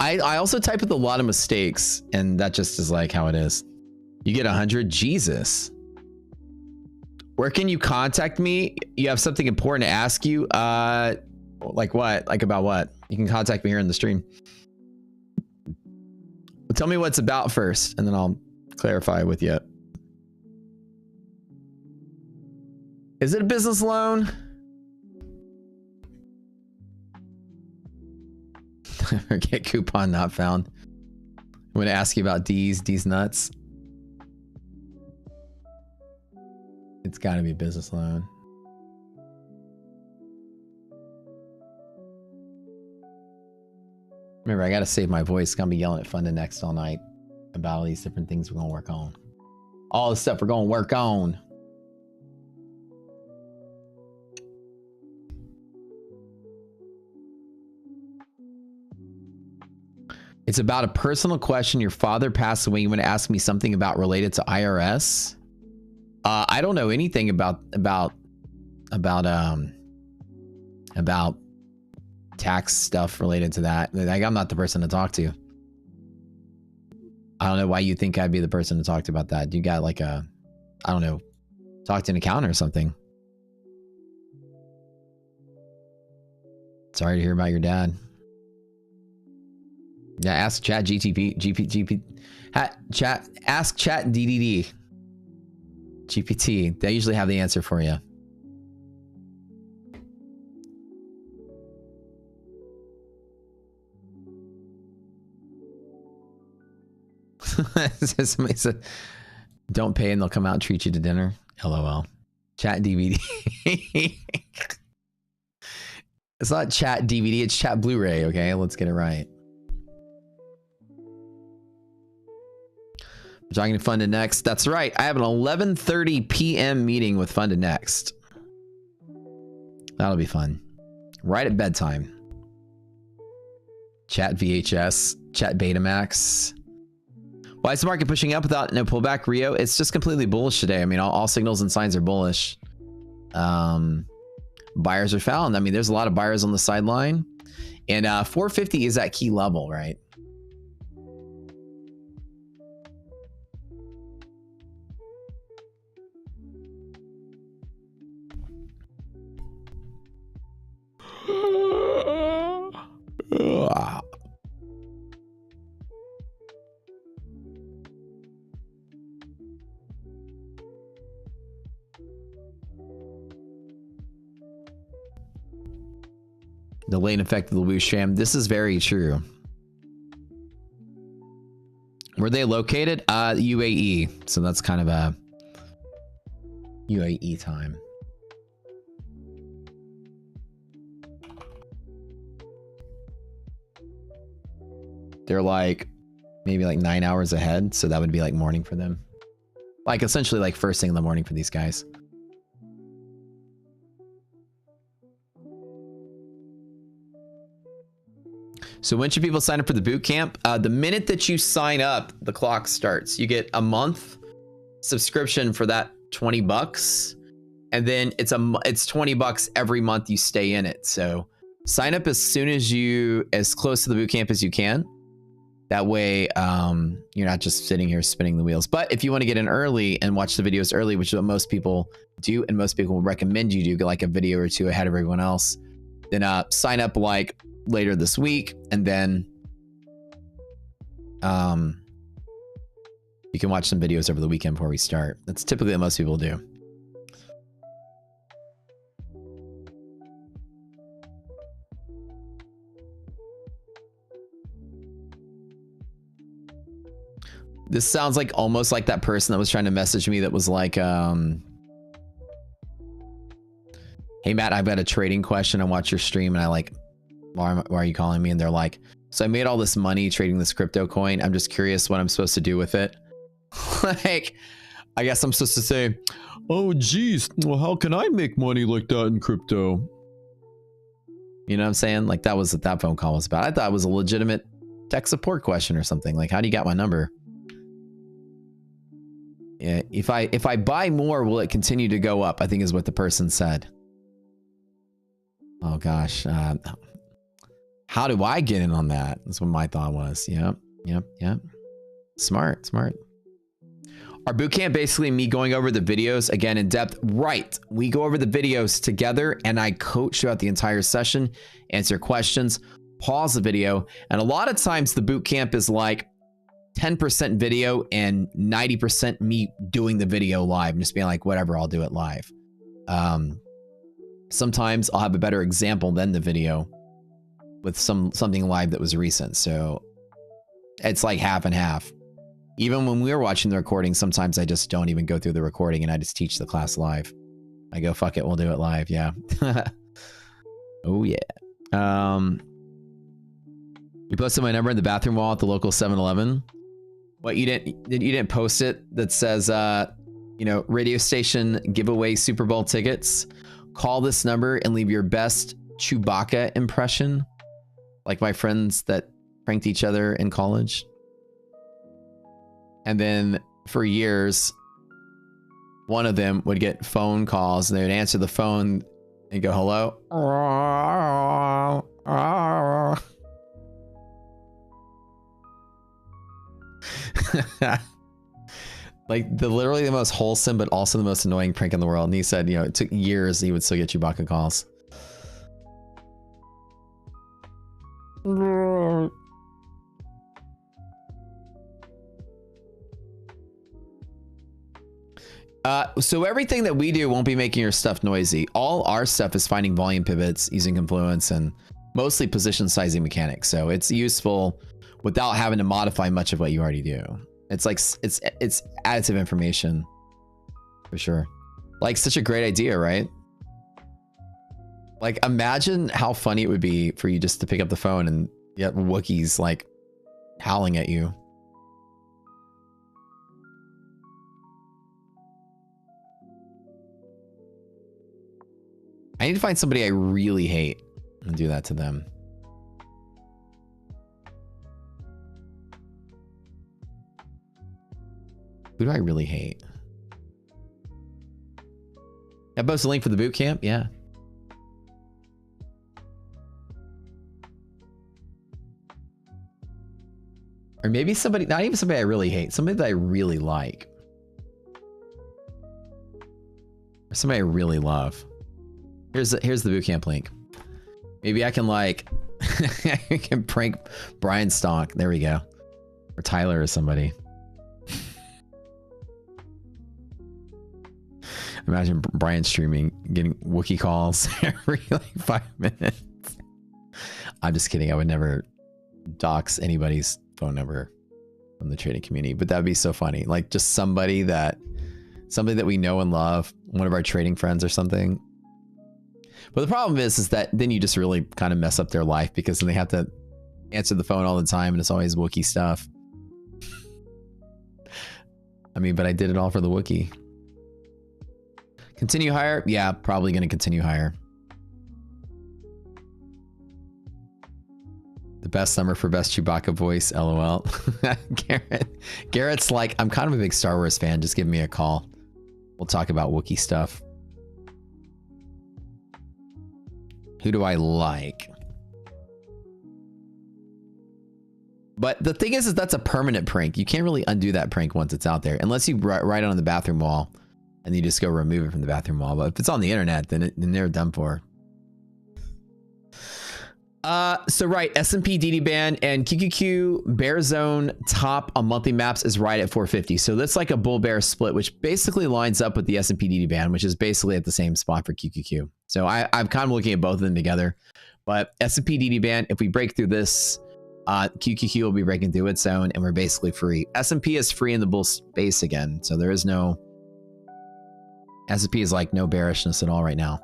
I also type with a lot of mistakes, and that just is like how it is. You get 100. Jesus. Where can you contact me? You have something important to ask you. Like what? Like about what? You can contact me here in the stream. Well, tell me what it's about first, and then I'll clarify with you. Is it a business loan? Get coupon not found. I'm going to ask you about D's nuts. It's got to be a business loan. Remember, I got to save my voice. Going to be yelling at Funda next all night about all these different things we're going to work on. All the stuff we're going to work on. It's about a personal question. Your father passed away. You want to ask me something about related to IRS? I don't know anything about tax stuff related to that. Like, I'm not the person to talk to. I don't know why you think I'd be the person to talk to about that. You got like I don't know, talk to an accountant or something. Sorry to hear about your dad. Yeah, ask Chat ask Chat DDD. GPT. They usually have the answer for you. Somebody said, don't pay and they'll come out and treat you to dinner. LOL. Chat DVD. It's not Chat DVD, it's Chat Blu-ray, okay? Let's get it right. We're talking to Funda Next. That's right. I have an 11:30 p.m. meeting with Funda Next. That'll be fun. Right at bedtime. Chat VHS. Chat Betamax. Why is the market pushing up without no pullback, Rio? It's just completely bullish today. I mean, all signals and signs are bullish. Buyers are found. I mean, there's a lot of buyers on the sideline. And 450 is that key level, right? The lane effect of the Woo Sham. This is very true. Were they located? UAE. So that's kind of a UAE time. They're like maybe like 9 hours ahead. So that would be like morning for them. Like essentially like first thing in the morning for these guys. So when should people sign up for the boot camp? The minute that you sign up, the clock starts. You get a month subscription for that $20, and then it's 20 bucks every month you stay in it. So sign up as close to the boot camp as you can. That way, you're not just sitting here spinning the wheels. But if you want to get in early and watch the videos early, which is what most people do, and most people recommend you do, get like a video or two ahead of everyone else, then sign up like later this week, and then you can watch some videos over the weekend before we start. That's typically what most people do. This sounds like almost like that person that was trying to message me that was like, hey Matt, I've got a trading question. I watch your stream and I like, why are you calling me? And they're like, so I made all this money trading this crypto coin. I'm just curious what I'm supposed to do with it. Like, I guess I'm supposed to say, oh geez, well, how can I make money like that in crypto? You know what I'm saying? Like, that was what that phone call was about. I thought it was a legitimate tech support question or something. Like, how do you got my number? Yeah, if I buy more, will it continue to go up? I think is what the person said. Oh gosh, how do I get in on that? That's what my thought was. Yep. Smart. Our bootcamp basically me going over the videos again in depth. Right. We go over the videos together and I coach throughout the entire session, answer questions, pause the video. And a lot of times the bootcamp is like 10% video and 90% me doing the video live and just being like, whatever, I'll do it live. Sometimes I'll have a better example than the video with something live that was recent. So it's like half and half. Even when we were watching the recording, sometimes I just don't even go through the recording and I just teach the class live. I go, fuck it, we'll do it live. Yeah. Oh yeah. You posted my number in the bathroom wall at the local 7-Eleven. What, you didn't post it that says, you know, radio station giveaway Super Bowl tickets. Call this number and leave your best Chewbacca impression. Like my friends that pranked each other in college. And then for years, one of them would get phone calls and they would answer the phone and go, hello. Like literally the most wholesome, but also the most annoying prank in the world. And he said, you know, it took years, he would still get Chewbacca calls. So everything that we do won't be making your stuff noisy. All our stuff is finding volume pivots using confluence and mostly position sizing mechanics. So it's useful without having to modify much of what you already do. It's like, it's additive information for sure. Like such a great idea, right? Like imagine how funny it would be for you just to pick up the phone and get Wookiees like howling at you. I need to find somebody I really hate and do that to them. Who do I really hate? I post a link for the boot camp. Yeah. Or maybe somebody, not even somebody I really hate, somebody that I really like. Or somebody I really love. Here's the bootcamp link. Maybe I can like, I can prank Brian Stonk. There we go. Or Tyler or somebody. Imagine Brian streaming, getting Wookiee calls every like 5 minutes. I'm just kidding. I would never dox anybody's phone number from the trading community, but that'd be so funny. Like just somebody that we know and love, one of our trading friends or something. But the problem is that then you just really kind of mess up their life because then they have to answer the phone all the time and it's always Wookiee stuff. I mean, but I did it all for the Wookiee. Continue higher? Yeah, probably going to continue higher. The best number for best Chewbacca voice, LOL. Garrett's like, I'm kind of a big Star Wars fan. Just give me a call. We'll talk about Wookiee stuff. Who do I like? But the thing is that's a permanent prank. You can't really undo that prank once it's out there. Unless you write it on the bathroom wall and you just go remove it from the bathroom wall. But if it's on the internet, then they're done for. So right, S&P DD band and QQQ bear zone top on monthly maps is right at 450. So that's like a bull bear split, which basically lines up with the S&P DD band, which is basically at the same spot for QQQ. So I'm kind of looking at both of them together. But S&P DD band, if we break through this, QQQ will be breaking through its zone and we're basically free. S&P is free in the bull space again. So there is no, S&P is like no bearishness at all right now.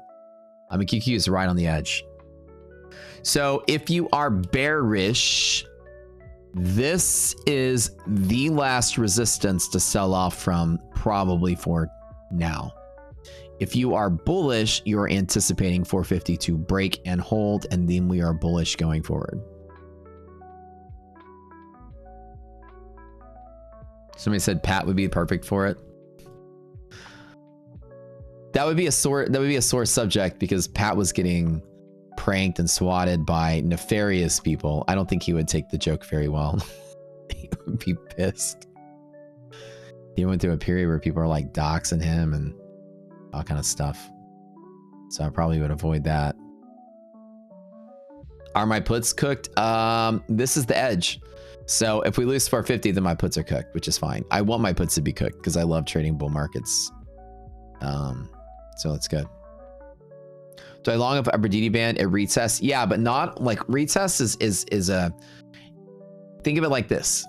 I mean, QQ is right on the edge. So if you are bearish, this is the last resistance to sell off from, probably for now. If you are bullish, you're anticipating 450 to break and hold, and then we are bullish going forward. Somebody said Pat would be perfect for it. That would be a sore subject because Pat was getting pranked and swatted by nefarious people. I don't think he would take the joke very well. He would be pissed. He went through a period where people are like doxing him and all kind of stuff. So I probably would avoid that. Are my puts cooked? This is the edge. So if we lose 450, then my puts are cooked, which is fine. I want my puts to be cooked because I love trading bull markets. So that's good. Do I long up upper DD band at retest? Yeah, but not like retest is a, think of it like this.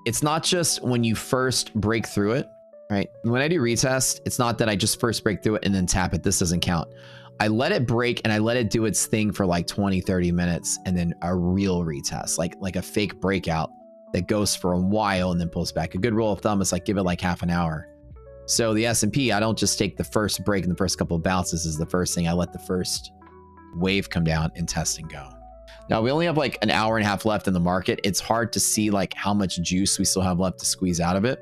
It's not just when you first break through it, right? When I do retest, it's not that I just first break through it and then tap it. This doesn't count. I let it break and I let it do its thing for like 20, 30 minutes and then a real retest, like a fake breakout that goes for a while and then pulls back. A good rule of thumb is like give it like half an hour. So the S&P, I don't just take the first break and the first couple of bounces is the first thing. I let the first wave come down and test and go. Now we only have like an hour and a half left in the market. It's hard to see like how much juice we still have left to squeeze out of it.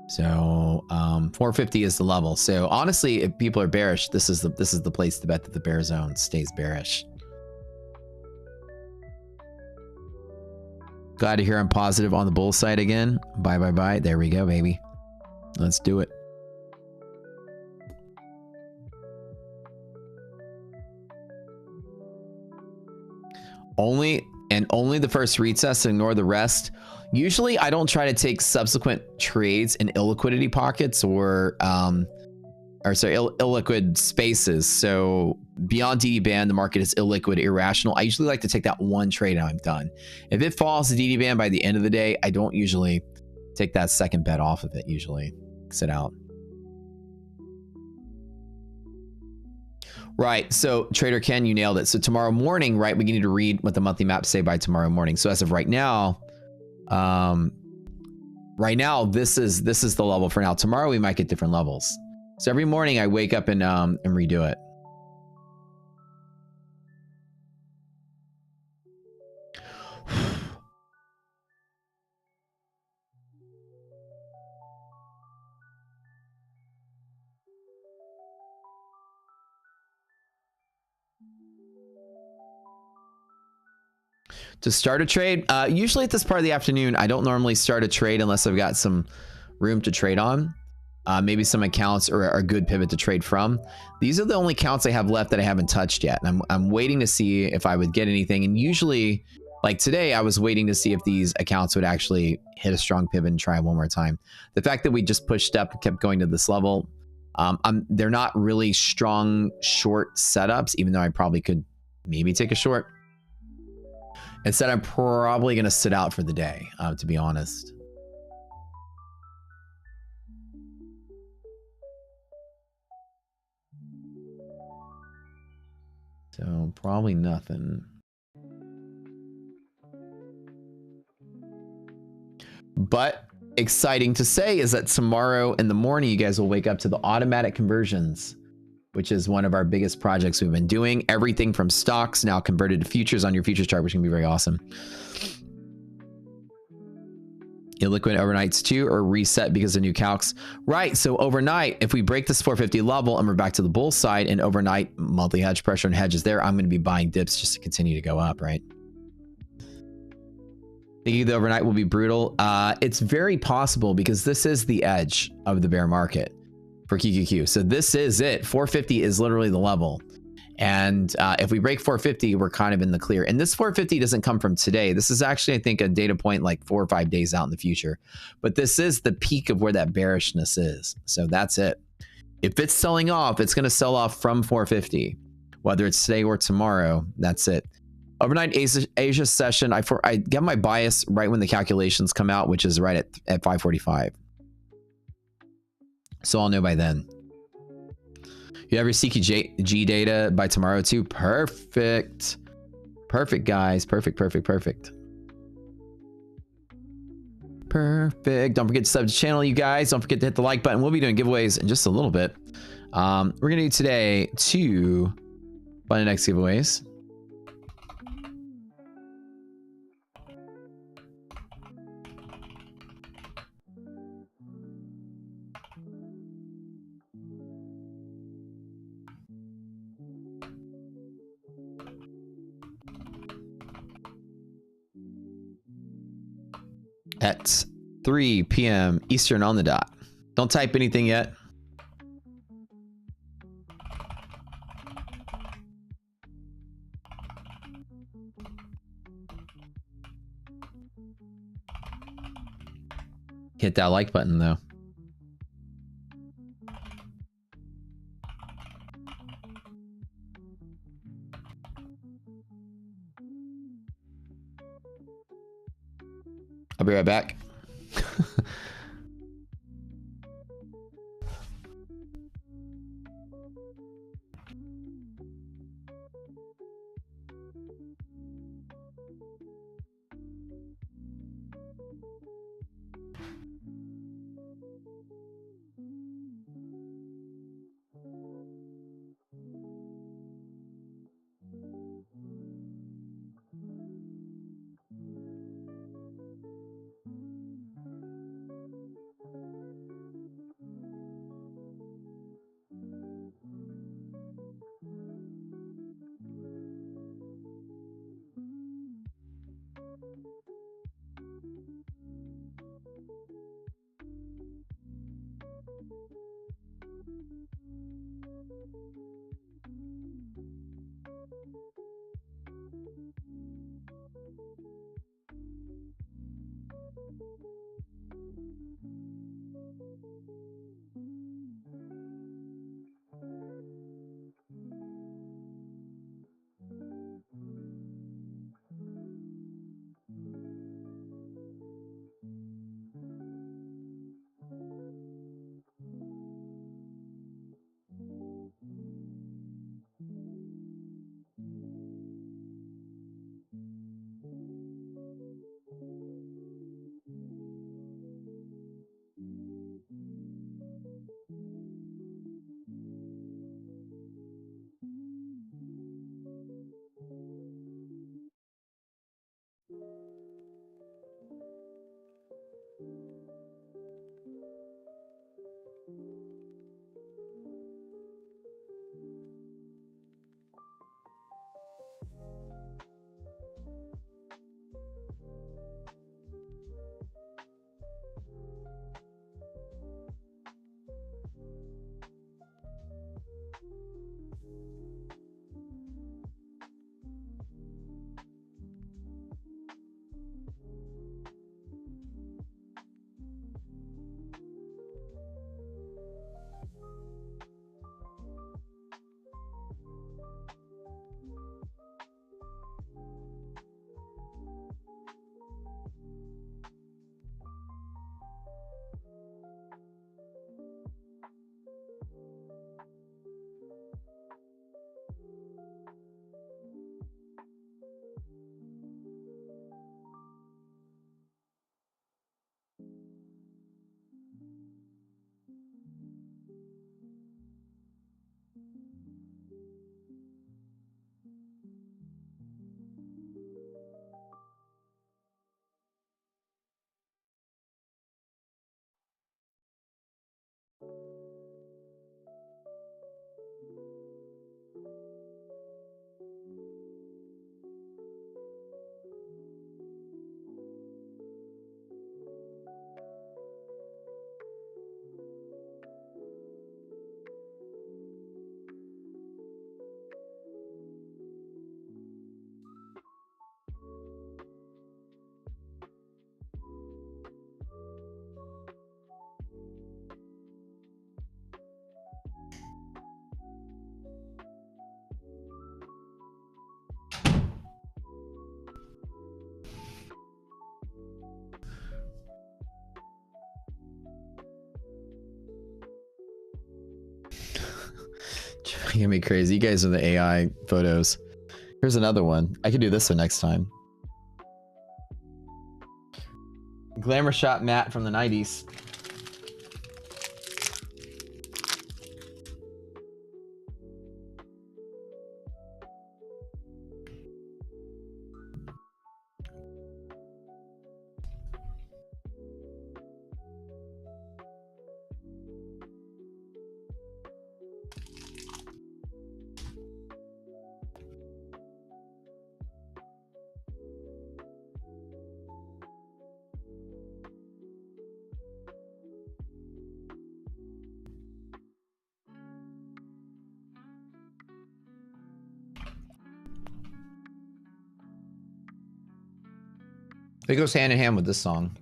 So 450 is the level. So honestly, if people are bearish, this is the place to bet that the bear zone stays bearish. Glad to hear I'm positive on the bull side again. Bye, bye, bye. There we go, baby. Let's do it. Only the first retest, ignore the rest. Usually I don't try to take subsequent trades in illiquidity pockets or illiquid spaces. So beyond DD band, the market is illiquid, irrational. I usually like to take that one trade and I'm done. If it falls to DD band by the end of the day, I don't usually take that second bet off of it, usually sit out. Right, so Trader Ken, you nailed it. So tomorrow morning, right, we need to read what the monthly maps say by tomorrow morning. So as of right now, this is the level for now. Tomorrow we might get different levels. So every morning I wake up and redo it. To start a trade, usually at this part of the afternoon, I don't normally start a trade unless I've got some room to trade on. Maybe some accounts are a good pivot to trade from. These are the only accounts I have left that I haven't touched yet. And I'm waiting to see if I would get anything. And usually, like today, I was waiting to see if these accounts would actually hit a strong pivot and try one more time. The fact that we just pushed up and kept going to this level, they're not really strong short setups, even though I probably could maybe take a short. Instead, I'm probably going to sit out for the day, to be honest. So probably nothing. But exciting to say is that tomorrow in the morning, you guys will wake up to the automatic conversions, which is one of our biggest projects we've been doing. Everything from stocks now converted to futures on your futures chart, which can be very awesome. Illiquid overnights too, or reset because of new calcs. Right, so overnight, if we break this 450 level and we're back to the bull side and overnight monthly hedge pressure and hedges there, I'm going to be buying dips just to continue to go up, right? Thinking the overnight will be brutal. It's very possible because this is the edge of the bear market for QQQ. So this is it. 450 is literally the level. And if we break 450, we're kind of in the clear. And this 450 doesn't come from today. This is actually, I think, a data point like 4 or 5 days out in the future. But this is the peak of where that bearishness is. So that's it. If it's selling off, it's going to sell off from 450, whether it's today or tomorrow. That's it. Overnight Asia session, I get my bias right when the calculations come out, which is right at 5:45. So I'll know by then. You have your CQG data by tomorrow too. Perfect. Perfect, guys. Perfect, perfect, perfect. Perfect. Don't forget to sub to the channel, you guys. Don't forget to hit the like button. We'll be doing giveaways in just a little bit. We're going to do today 2 Button X giveaways. At 3 p.m. Eastern on the dot. Don't type anything yet. Hit that like button though. I'll be right back. Making me crazy. You guys are the AI photos. Here's another one. I could do this one next time. Glamour shot Matt from the 90s. It goes hand in hand with this song.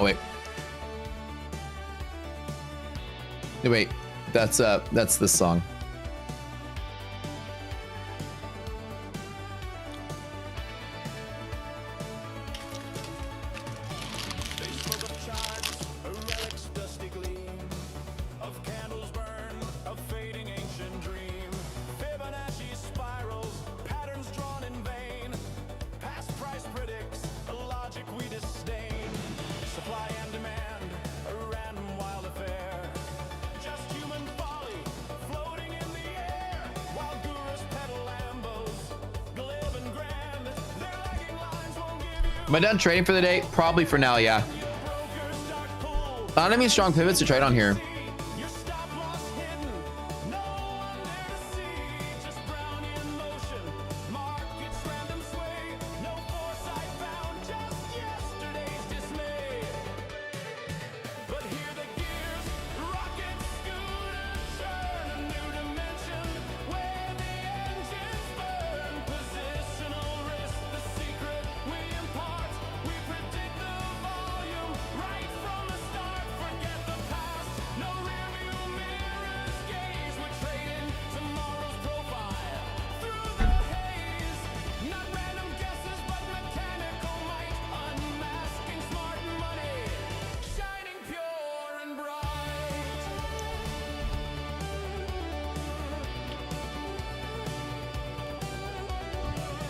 Oh wait. No, wait. That's this song. Am I done trading for the day? Probably for now, yeah. Not any strong pivots to trade on here.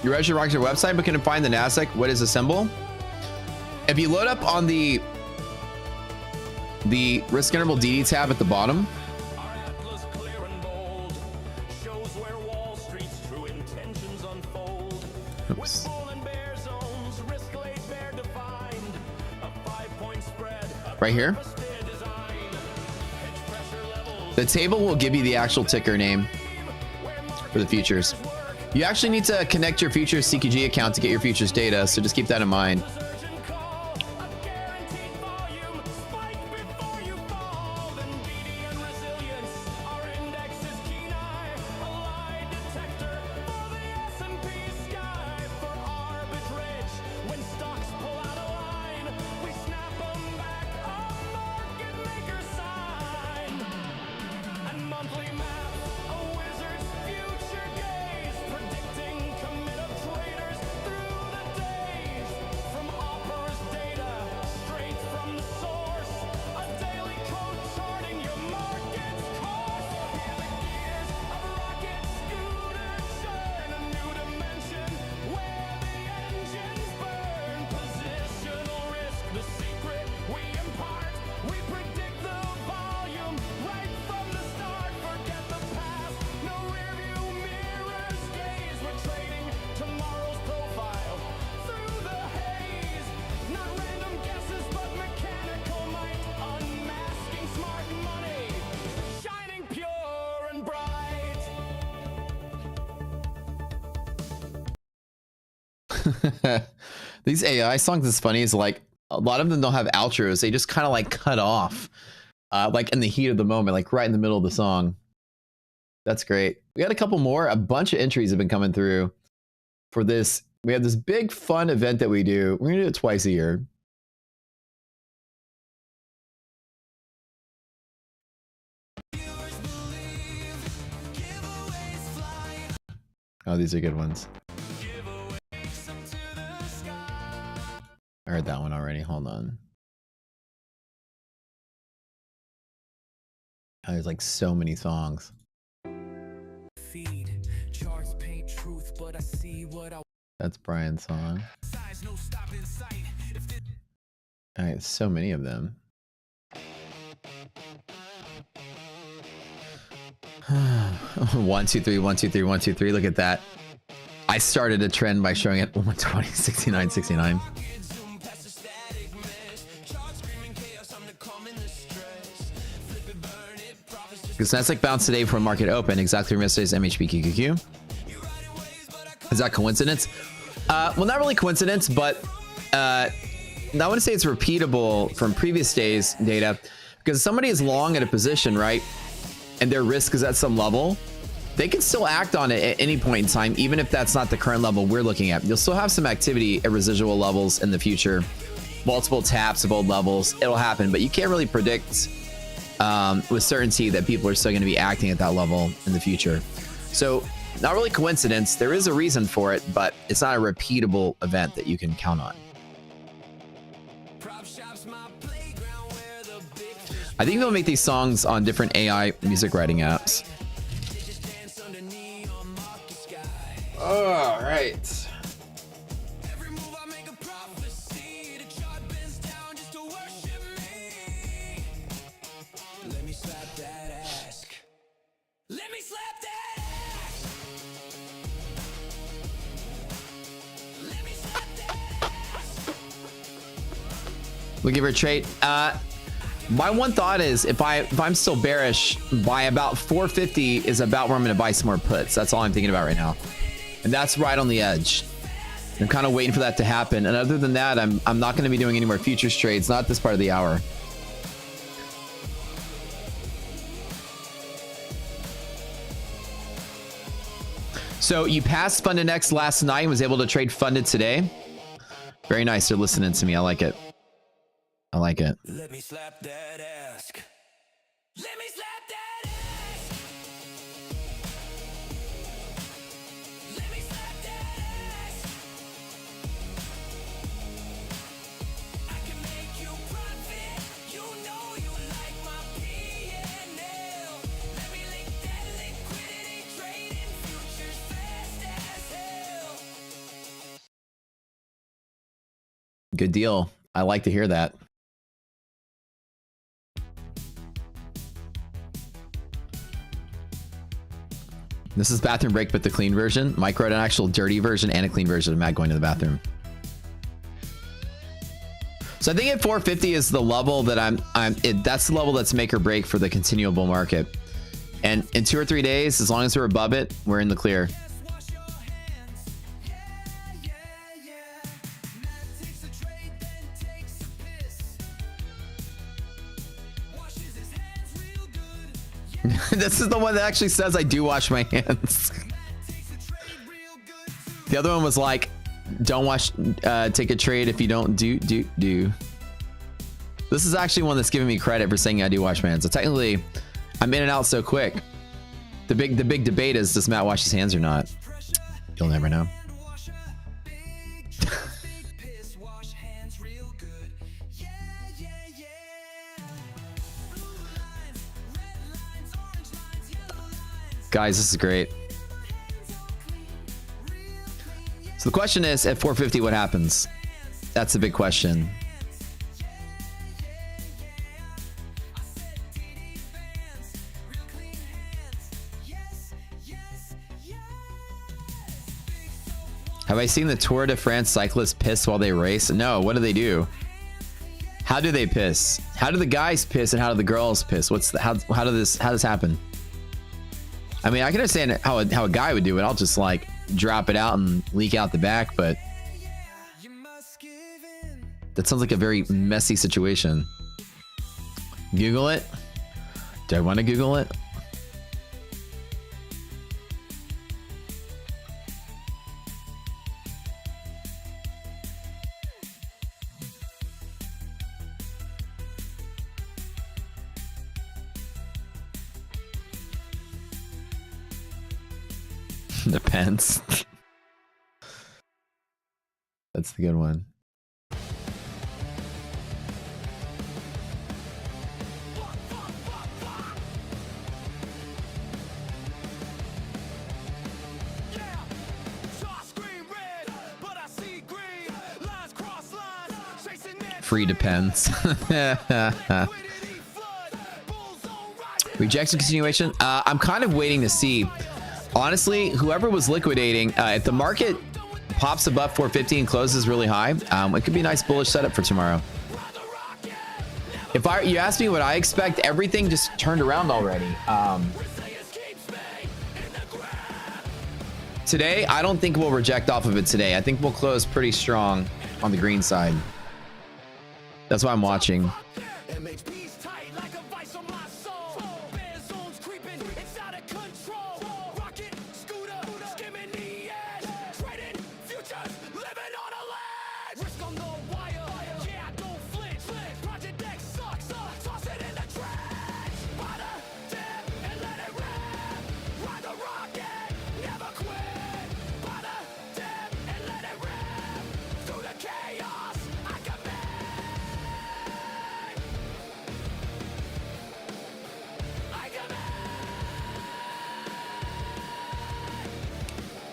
You registered wrong to your website, but can find the NASDAQ. What is the symbol? If you load up on the risk interval DD tab at the bottom, oops. Right here, the table will give you the actual ticker name for the futures. You actually need to connect your futures CQG account to get your futures data, so just keep that in mind. These AI songs is funny is like a lot of them don't have outros. They just kind of like cut off like in the heat of the moment, like right in the middle of the song. That's great. We got a couple more. A bunch of entries have been coming through for this. We have this big fun event that we do. We're gonna do it twice a year. Oh, these are good ones. I heard that one already. Hold on. Oh, there's like so many songs. Feed charts paint truth, but I see what I That's Brian's song. All right, so many of them. 1, 2, 3, 1, 2, 3, 1, 2, 3. Look at that. I started a trend by showing it 120, 69, 69. Because Nasdaq bounced today from market open, exactly from yesterday's MHP QQQ. Is that coincidence? Well, not really coincidence, but I want to say it's repeatable from previous days' data, because if somebody is long at a position, right, and their risk is at some level, they can still act on it at any point in time, even if that's not the current level we're looking at. You'll still have some activity at residual levels in the future, multiple taps of old levels. It'll happen, but you can't really predict with certainty that people are still going to be acting at that level in the future. So not really coincidence. There is a reason for it, but it's not a repeatable event that you can count on. I think they'll make these songs on different AI music writing apps. All right. We'll give her a trade. My one thought is if I'm still bearish, by about 450 is about where I'm going to buy some more puts. That's all I'm thinking about right now, and that's right on the edge. I'm kind of waiting for that to happen. And other than that, I'm not going to be doing any more futures trades. Not this part of the hour. So you passed Funded X last night and was able to trade Funded today. Very nice. They're listening to me. I like it. I like it. Let me slap that ass. Let me slap that ass. Let me slap that ass. I can make you profit. You know you like my P&L. Let me link that liquidity, trading futures fast as hell. Good deal. I like to hear that. This is bathroom break, but the clean version. Mike wrote an actual dirty version and a clean version of Matt going to the bathroom. So I think at 450 is the level that that's the level that's make or break for the continual bull market. And in 2 or 3 days, as long as we're above it, we're in the clear. This is the one that actually says I do wash my hands. The other one was like, don't take a trade if you don't do. This is actually one that's giving me credit for saying I do wash my hands. So technically, I'm in and out so quick. The big debate is, does Matt wash his hands or not? You'll never know. Guys, this is great. So the question is, at 450, what happens? That's the big question. Have I seen the Tour de France cyclists piss while they race? No, what do they do? How do they piss? How do the guys piss and how do the girls piss? How does this happen? I mean, I can understand how a guy would do it. I'll just like drop it out and leak out the back, but that sounds like a very messy situation. Google it. Do I want to Google it? Depends. That's the good one. free depends. Rejection continuation. I'm kind of waiting to see. Honestly, whoever was liquidating, if the market pops above 450 and closes really high, it could be a nice bullish setup for tomorrow. If you ask me what I expect, everything just turned around already. Today, I don't think we'll reject off of it today. I think we'll close pretty strong on the green side. That's why I'm watching.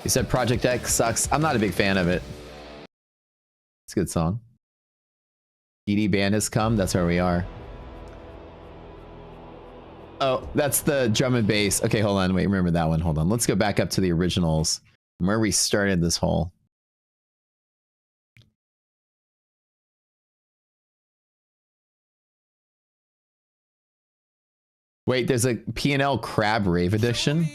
You said Project X sucks. I'm not a big fan of it. It's a good song. ED band has come. That's where we are. Oh, that's the drum and bass. Okay, hold on. Wait, remember that one. Hold on. Let's go back up to the originals where we started this whole. Wait, there's a P&L Crab Rave edition.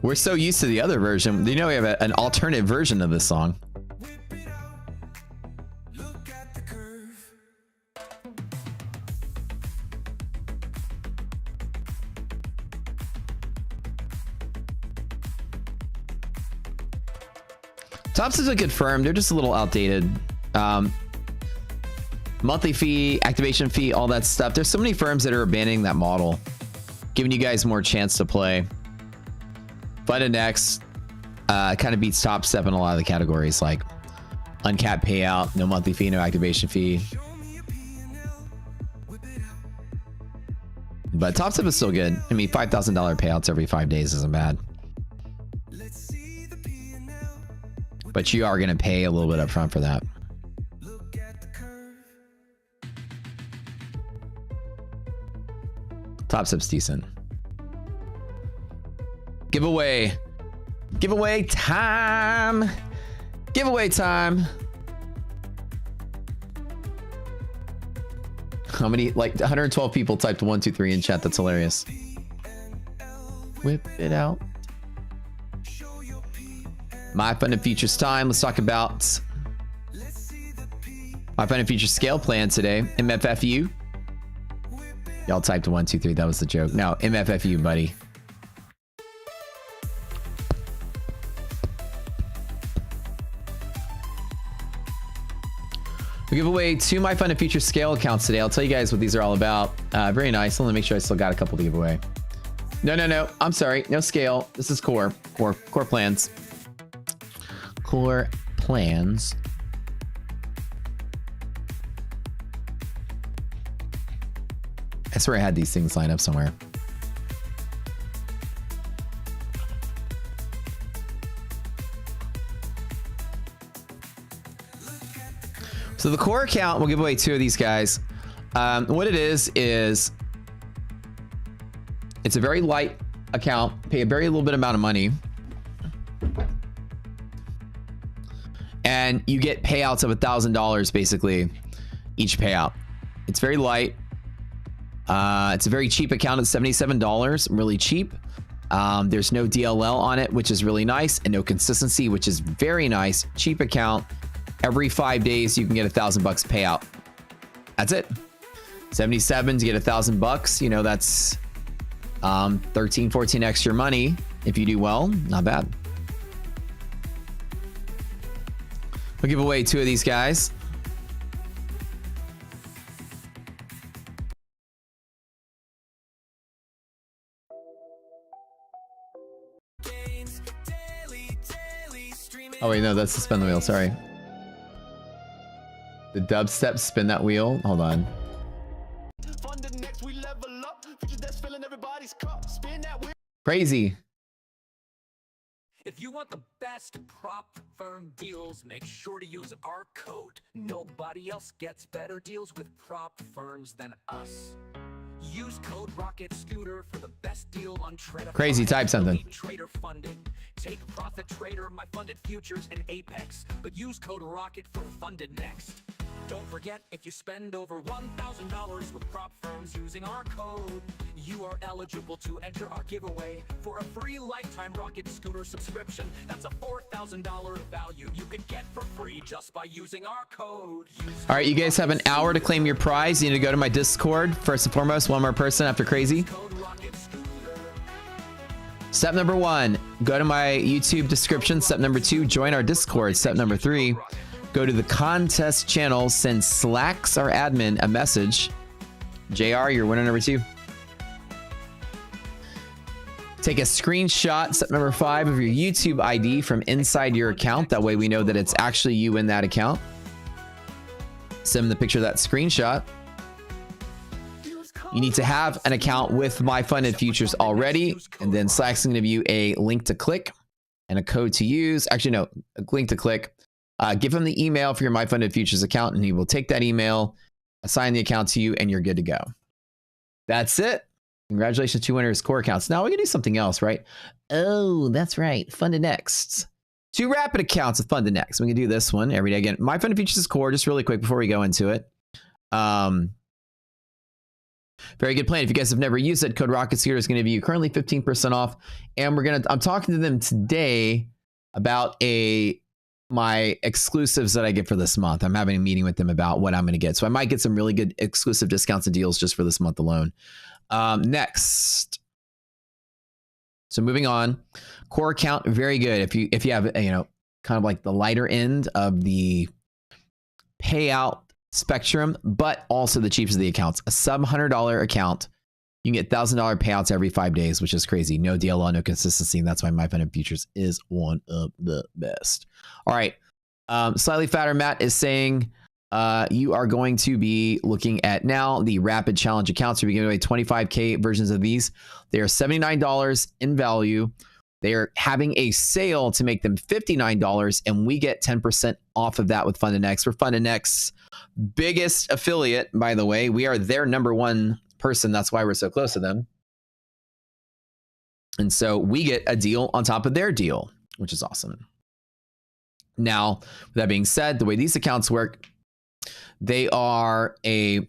We're so used to the other version. You know, we have an alternate version of this song. Tops is a good firm. They're just a little outdated. Monthly fee, activation fee, all that stuff. There's so many firms that are abandoning that model, giving you guys more chance to play. Fund Index kind of beats Top Step in a lot of the categories, like uncapped payout, no monthly fee, no activation fee. But Top Step is still good. I mean, $5,000 payouts every 5 days isn't bad. But you are going to pay a little bit up front for that. Top Step's decent. Giveaway. Giveaway time. Giveaway time. How many? Like 112 people typed 1, 2, 3 in chat. That's hilarious. Whip it out. My Fund and Futures time. Let's talk about my Fund and Futures scale plan today. MFFU. Y'all typed 1, 2, 3. That was the joke. No, MFFU, buddy. We give away 2 My Fund and Futures scale accounts today. I'll tell you guys what these are all about. Very nice. Let me make sure I still got a couple to give away. No. I'm sorry. No scale. This is core plans. Core plans. I swear I had these things lined up somewhere. So the core account, we'll give away 2 of these guys. What it is it's a very light account, pay a very little bit amount of money. And you get payouts of $1,000 basically each payout. It's very light. It's a very cheap account at $77, really cheap. There's no DLL on it, which is really nice, and no consistency, which is very nice. Cheap account. Every 5 days, you can get $1,000 payout. That's it. 77 to get $1,000. You know, that's 13, 14 extra money. If you do well, not bad. We'll give away 2 of these guys. Oh wait, no, that's the spin the wheel. Sorry. The dubstep spin that wheel. Hold on. Crazy. If you want the best prop firm deals, make sure to use our code. Nobody else gets better deals with prop firms than us. Use code Rocket Scooter for the best deal on Trader. Crazy, type something. Trader funding. Take Profit Trader, My Funded Futures, and Apex, but use code Rocket for Funded Next. Don't forget, if you spend over $1,000 with prop firms using our code, you are eligible to enter our giveaway for a free lifetime Rocket Scooter subscription. That's a $4,000 value you could get for free just by using our code. All right, you guys have an hour to claim your prize. You need to go to my Discord. First and foremost, one more person after crazy. Step number 1, go to my YouTube description. Step number 2, join our Discord. Step number 3, go to the contest channel, send Slacks, our admin, a message. JR, you're winner number 2. Take a screenshot, step number 5, of your YouTube ID from inside your account. That way we know that it's actually you in that account. Send them the picture of that screenshot. You need to have an account with My Funded Futures already, and then Slack's going to give you a link to click and a code to use. Actually, no, a link to click. Give him the email for your My Funded Futures account, and he will take that email, assign the account to you, and you're good to go. That's it. Congratulations to winners' core accounts. Now we can do something else, right? Oh, that's right. Funded Next. 2 rapid accounts with Funded Next. We can do this one every day. Again, My Funded Futures is core, just really quick before we go into it. Very good plan. If you guys have never used it, code Rocket Scooter is going to give you currently 15% off. And I'm talking to them today about my exclusives that I get for this month. I'm having a meeting with them about what I'm going to get. So I might get some really good exclusive discounts and deals just for this month alone. Next. So moving on, core account, very good. If you have, kind of like the lighter end of the payout spectrum, but also the cheapest of the accounts. A sub $100 account, you can get $1,000 payouts every 5 days, which is crazy. No DLL, no consistency. And that's why My Funded Futures is one of the best. All right. Slightly Fatter Matt is saying you are going to be looking at now the rapid challenge accounts. We're giving away 25K versions of these. They are $79 in value. They are having a sale to make them $59, and we get 10% off of that with Funded Next. We're Funded Next's biggest affiliate, by the way. We are their number 1 person. That's why we're so close to them. And so we get a deal on top of their deal, which is awesome. Now, with that being said, the way these accounts work, they are a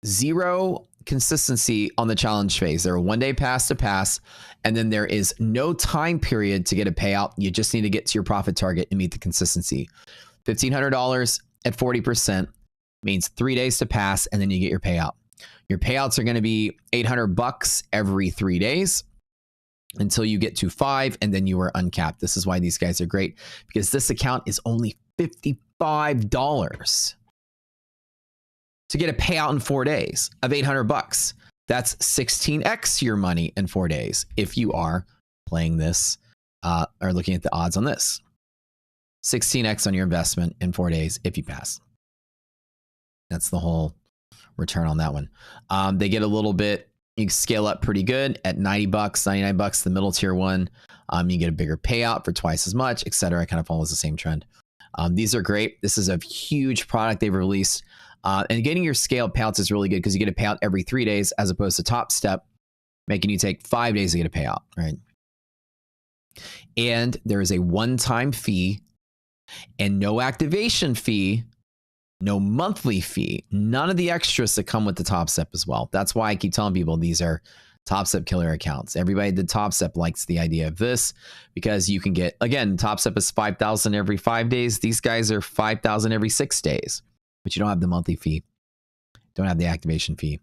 0 consistency on the challenge phase. They're a 1-day pass to pass, and then there is no time period to get a payout. You just need to get to your profit target and meet the consistency. $1,500 at 40% means 3 days to pass, and then you get your payout. Your payouts are going to be $800 every 3 days until you get to 5, and then you are uncapped. This is why these guys are great, because this account is only $55 to get a payout in 4 days of $800. That's 16x your money in 4 days if you are playing this or looking at the odds on this. 16x on your investment in 4 days if you pass. That's the whole return on that one. They get a little bit, you can scale up pretty good at $90, $99, the middle tier one. You get a bigger payout for twice as much, etc. It kind of follows the same trend. These are great. This is a huge product they've released. And getting your scaled payouts is really good because you get a payout every 3 days as opposed to Top Step, making you take 5 days to get a payout, right? And there is a one-time fee and no activation fee, no monthly fee, none of the extras that come with the Top Step as well. That's why I keep telling people these are Top Step killer accounts. Everybody that Top Step likes the idea of this because you can get, again, Top Step is 5,000 every 5 days. These guys are 5,000 every 6 days, but you don't have the monthly fee, don't have the activation fee.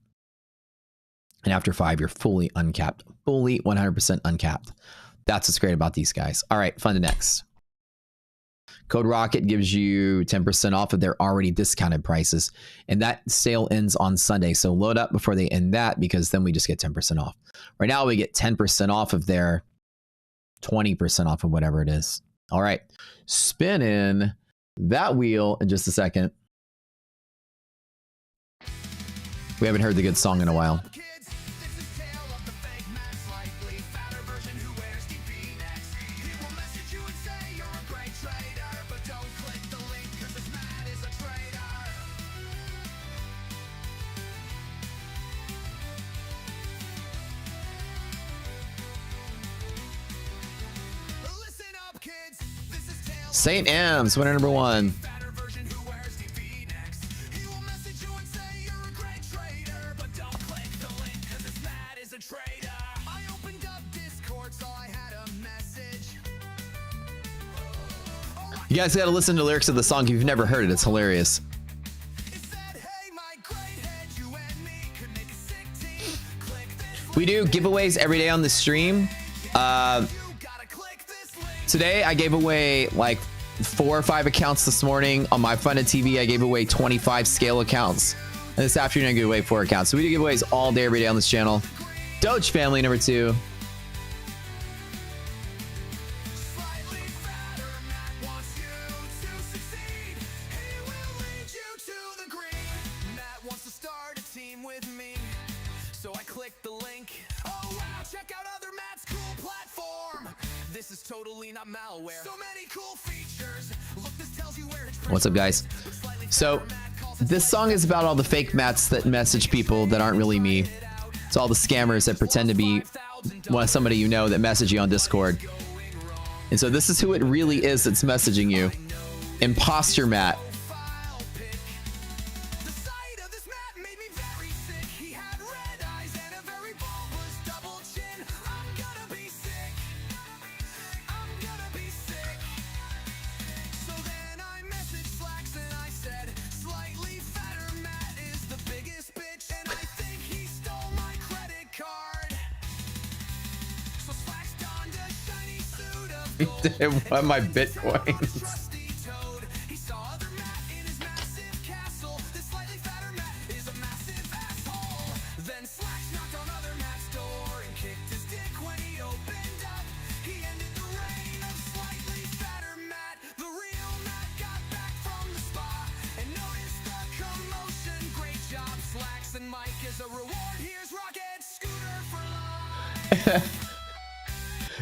And after 5, you're fully uncapped, fully 100% uncapped. That's what's great about these guys. All right, Funded Next. Code Rocket gives you 10% off of their already discounted prices. And that sale ends on Sunday. So load up before they end that because then we just get 10% off. Right now we get 10% off of their 20% off of whatever it is. All right, spin in that wheel in just a second. We haven't heard the good song in a while. St. M's, winner number 1. You guys gotta listen to the lyrics of the song if you've never heard it. It's hilarious. We do giveaways every day on the stream. Today I gave away like 4 or 5 accounts this morning. On my Funded TV, I gave away 25 scale accounts. And this afternoon I gave away 4 accounts. So we do giveaways all day, every day on this channel. Doge family number 2. What's up, guys? So this song is about all the fake mats that message people that aren't really me. It's all the scammers that pretend to be somebody you know that message you on Discord. And so this is who it really is that's messaging you. Impostor Matt. Won my bitcoins.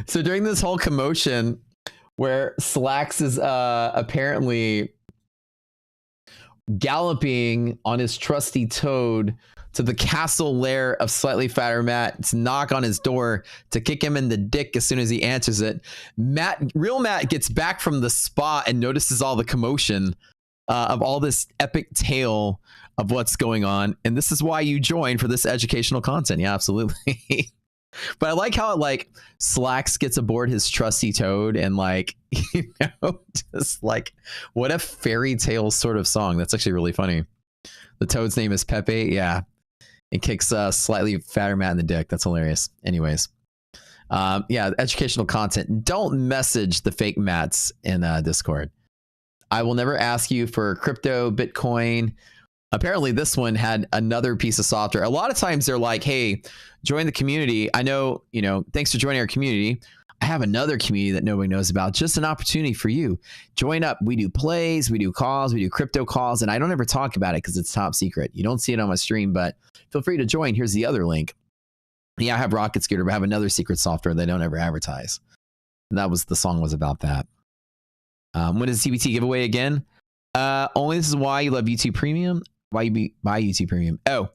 So during this whole commotion where Slacks is apparently galloping on his trusty toad to the castle lair of Slightly Fatter Matt to knock on his door to kick him in the dick as soon as he answers it, real Matt gets back from the spa and notices all the commotion of all this epic tale of what's going on. And this is why you join for this educational content. Yeah, absolutely. But I like how it like Slacks gets aboard his trusty toad and like, you know, just like what a fairy tale sort of song. That's actually really funny. The toad's name is Pepe. Yeah. And kicks Slightly Fatter Matt in the dick. That's hilarious. Anyways. Yeah, educational content. Don't message the fake Mats in Discord. I will never ask you for crypto, Bitcoin. Apparently this one had another piece of software. A lot of times they're like, hey, join the community. I know, you know, thanks for joining our community. I have another community that nobody knows about. Just an opportunity for you. Join up. We do plays, we do calls, we do crypto calls, and I don't ever talk about it because it's top secret. You don't see it on my stream, but feel free to join. Here's the other link. Yeah, I have Rocket Scooter, but I have another secret software they don't ever advertise. And that was the song was about that. When is the TBT giveaway again? Only this is why you love YouTube Premium. Why you buy YouTube Premium? Oh,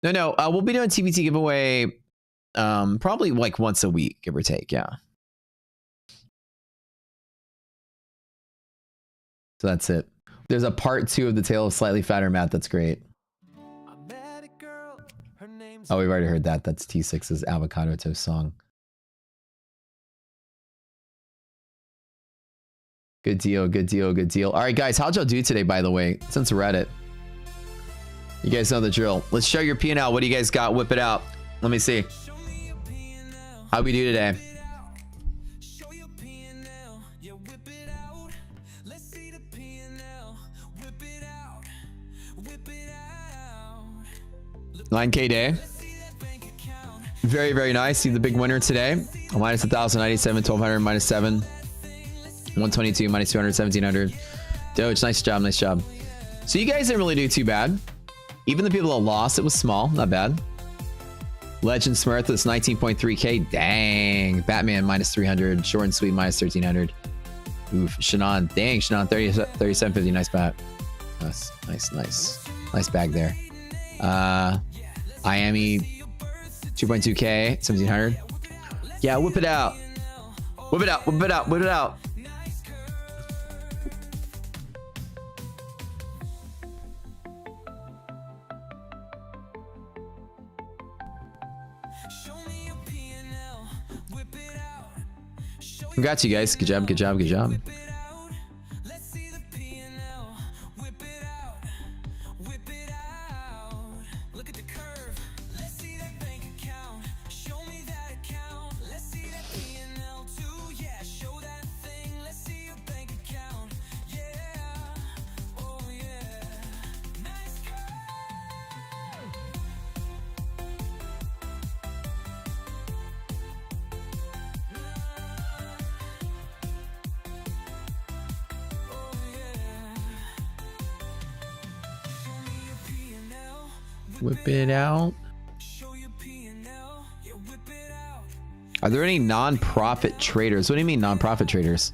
no. We'll be doing TBT giveaway probably like once a week, give or take. Yeah. So that's it. There's a part 2 of the Tale of Slightly Fatter Matt. That's great. Oh, we've already heard that. That's T6's Avocado Toast song. Good deal, good deal, good deal. All right, guys, how'd y'all do today, by the way? Since Reddit. You guys know the drill. Let's show your P&L. What do you guys got? Whip it out. Let me see. How'd we do today? $9K day. Very, very nice. See the big winner today. Minus 1,097, 1,200, minus 7. 122, minus 200, 1,700. Doge, nice job, nice job. So you guys didn't really do too bad. Even the people that lost, it was small, not bad. Legend Smurf is 19.3K. Dang. Batman, minus 300. Short and Sweet, minus 1,300. Oof. Shannon, dang. Shannon, 3750. Nice bat. Nice, nice, nice. Nice bag there. Miami, 2.2K, 1,700. Yeah, whip it out. Whip it out, whip it out, whip it out. Congrats, you guys. Good job, good job, good job. Let's see the P&L. Whip it out. Whip it out. Look at the curve. Let's see that bank account. Show me that account. Let's see that P&L too. Yeah, show that thing. Let's see your bank account. Yeah. Oh yeah. Nice curve. Oh yeah. Show me your P&L. Whip it out. Show your P&L. Yeah, whip it out. Are there any non-profit traders? What do you mean non-profit traders?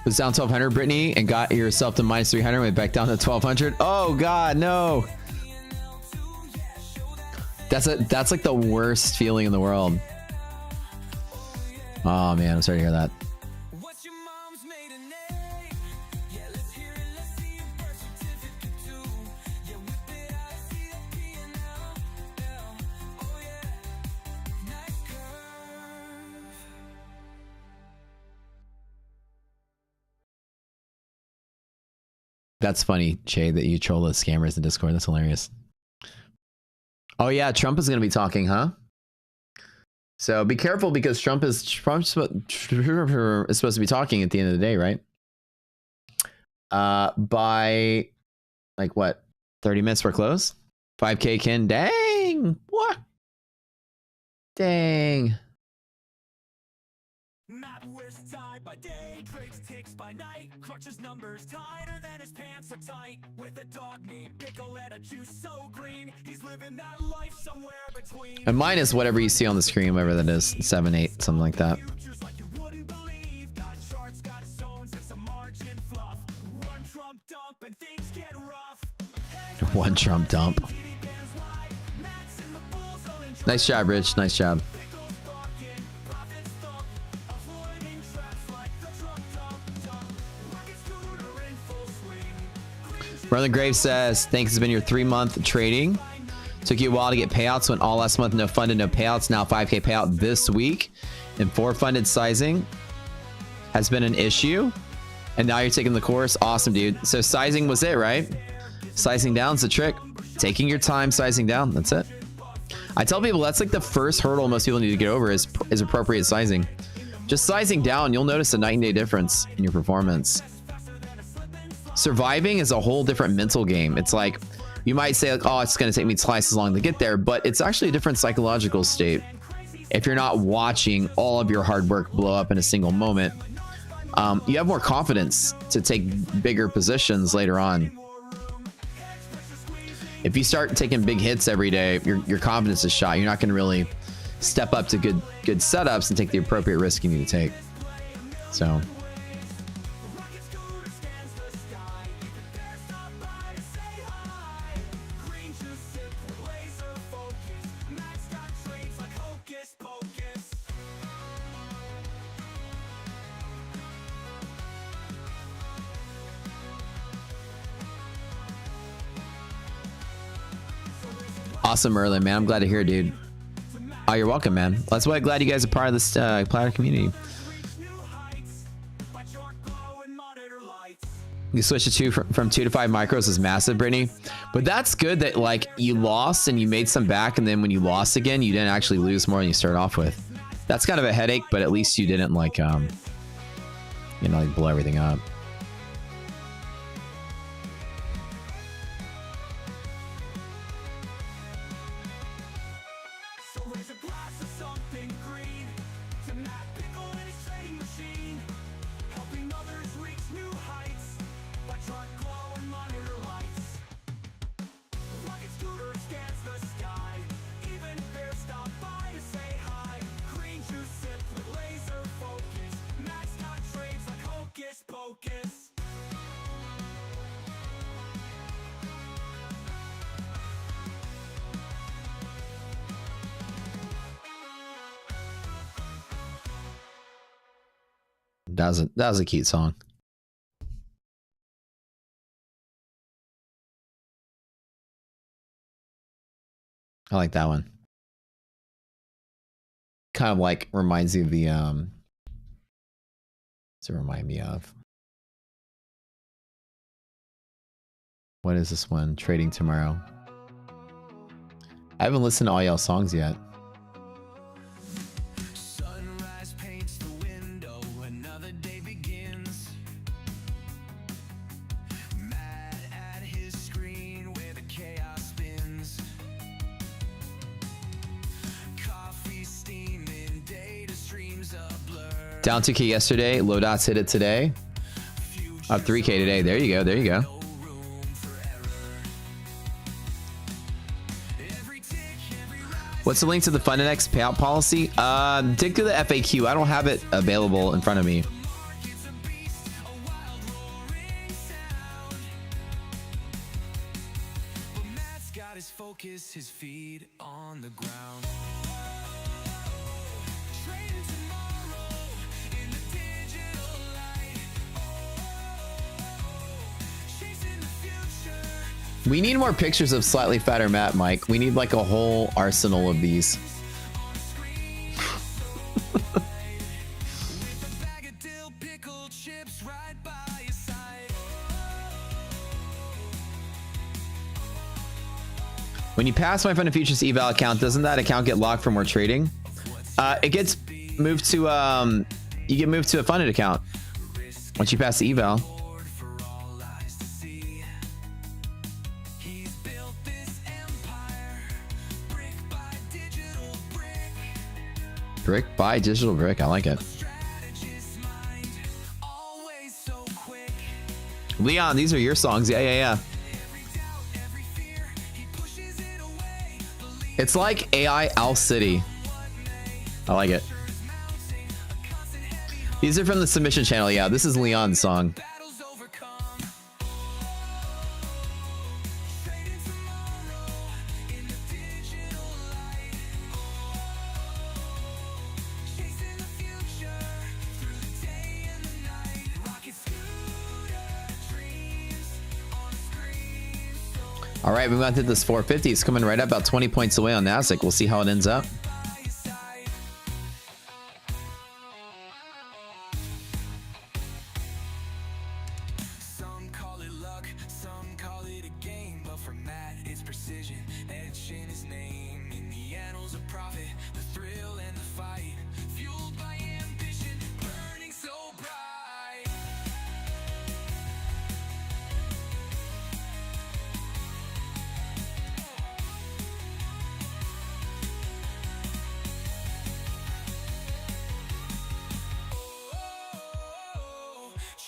Was down 1200, Brittany, and got yourself to minus 300, went back down to 1200. Oh God, no. That's like the worst feeling in the world. Oh man, I'm sorry to hear that. What's your mom's maiden name? Yeah, let's hear it. Let's see your birth certificate too. Yeah, whip it out. See that P&L. Oh yeah. Nice curve. That's funny, Shay, that you troll those scammers in Discord. That's hilarious. Oh yeah, Trump is going to be talking, huh? So be careful because Trump's supposed to be talking at the end of the day, right? By like what? 30 minutes we're close? 5K Ken. Dang. What? Dang. Map with tie by day, trades ticks by night, crutches numbers tighter than his pants are tight. With a dog named Pickle and a juice so green, he's living that life somewhere between. And mine is whatever you see on the screen, whatever that is, 7, 8, something like that. Futures like you wouldn't believe, got charts, got zones, and some margin fluff. One Trump dump and things get rough. One Trump dump. Nice job, Rich. Nice job. Brother Grave says, thanks, has been your 3-month trading. Took you a while to get payouts. Went all last month, no funded, no payouts. Now 5K payout this week. And 4 funded sizing has been an issue. And now you're taking the course. Awesome, dude. So sizing was it, right? Sizing down's the trick. Taking your time, sizing down. That's it. I tell people that's like the first hurdle most people need to get over is appropriate sizing. Just sizing down, you'll notice a night and day difference in your performance. Surviving is a whole different mental game. It's like, you might say like, oh, it's going to take me twice as long to get there, but it's actually a different psychological state. If you're not watching all of your hard work blow up in a single moment, you have more confidence to take bigger positions later on. If you start taking big hits every day, your confidence is shot. You're not going to really step up to good setups and take the appropriate risk you need to take. So. Awesome, Merlin, man. I'm glad to hear it, dude. Oh, you're welcome, man. That's why I'm glad you guys are part of this platter community. You switch to from 2 to 5 micros is massive, Brittany. But that's good that like you lost and you made some back, and then when you lost again, you didn't actually lose more than you started off with. That's kind of a headache, but at least you didn't like you know, like blow everything up. That was a cute song. I like that one. kind of like reminds you of the what's it remind me of? What is this one? Trading Tomorrow. I haven't listened to all y'all songs yet. Sunrise paints the window, another day begins. Mad at his screen where the chaos spins. Coffee steaming, data streams a blur. Down 2K yesterday. Low dots hit it today. Up 3K today. There you go. There you go. What's the link to the FundedX payout policy? Dig through the FAQ. I don't have it available in front of me. His feet on the ground. We need more pictures of slightly fatter Matt, Mike. We need like a whole arsenal of these. When you pass my Funded Futures eval account, doesn't that account get locked for more trading? It gets moved to you get moved to a funded account once you pass the eval. Brick by digital brick. I like it. Leon, these are your songs. Yeah, yeah, yeah. It's like AI Owl City. I like it. These are from the submission channel. Yeah, this is Leon's song. All right, we went through this 450. It's coming right up about 20 points away on NASDAQ. We'll see how it ends up. Some call it luck, some call it a game, but for Matt, it's precision. Etch in his name in the annals of profit, the thrill and the fight, fueled by ambition, burning so bright.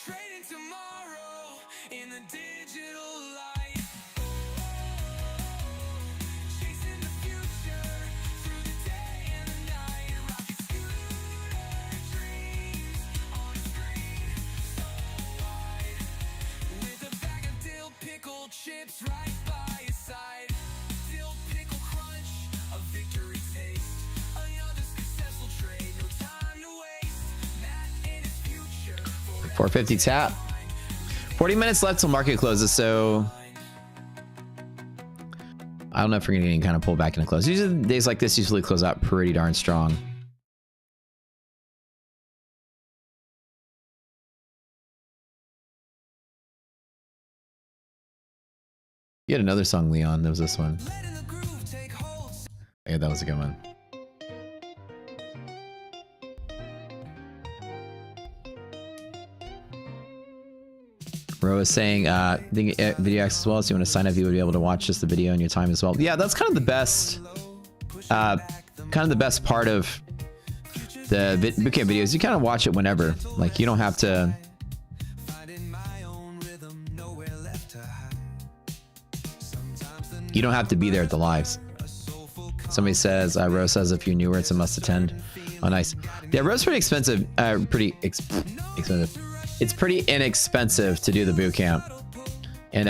Trading tomorrow in the digital light. Chasing the future through the day and the night. Rocket scooter dreams on a screen so wide. With a bag of dill pickle chips right by his side. Dill pickle crunch, a victory taste. Another successful trade, no time to waste. Matt in his future. 450 tap. 40 minutes left till market closes, so I don't know if we're gonna kind of pull back into close. Usually days like this usually close out pretty darn strong. You had another song, Leon. There was this one. Yeah, that was a good one. Ro is saying, video access as well, so you want to sign up, you would be able to watch just the video in your time as well. Yeah, that's kind of the best, part of the bootcamp videos. You kind of watch it whenever. Like, you don't have to. You don't have to be there at the lives. Somebody says, Ro says, if you're newer, it's a must attend. Oh, nice. Yeah, Ro's pretty expensive. Expensive. It's pretty inexpensive to do the boot camp. And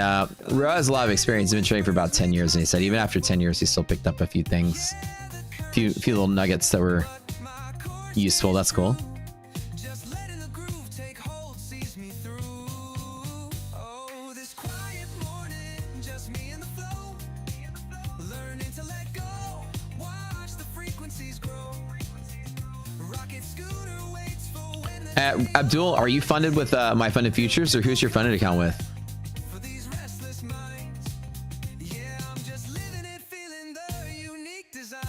Ro has a lot of experience. He's been training for about 10 years. And he said even after 10 years, he still picked up a few things. A few little nuggets that were useful. That's cool. Abdul, are you funded with my funded futures, or who's your funded account with? For these restless minds, yeah, I'm just living it, feeling the unique design.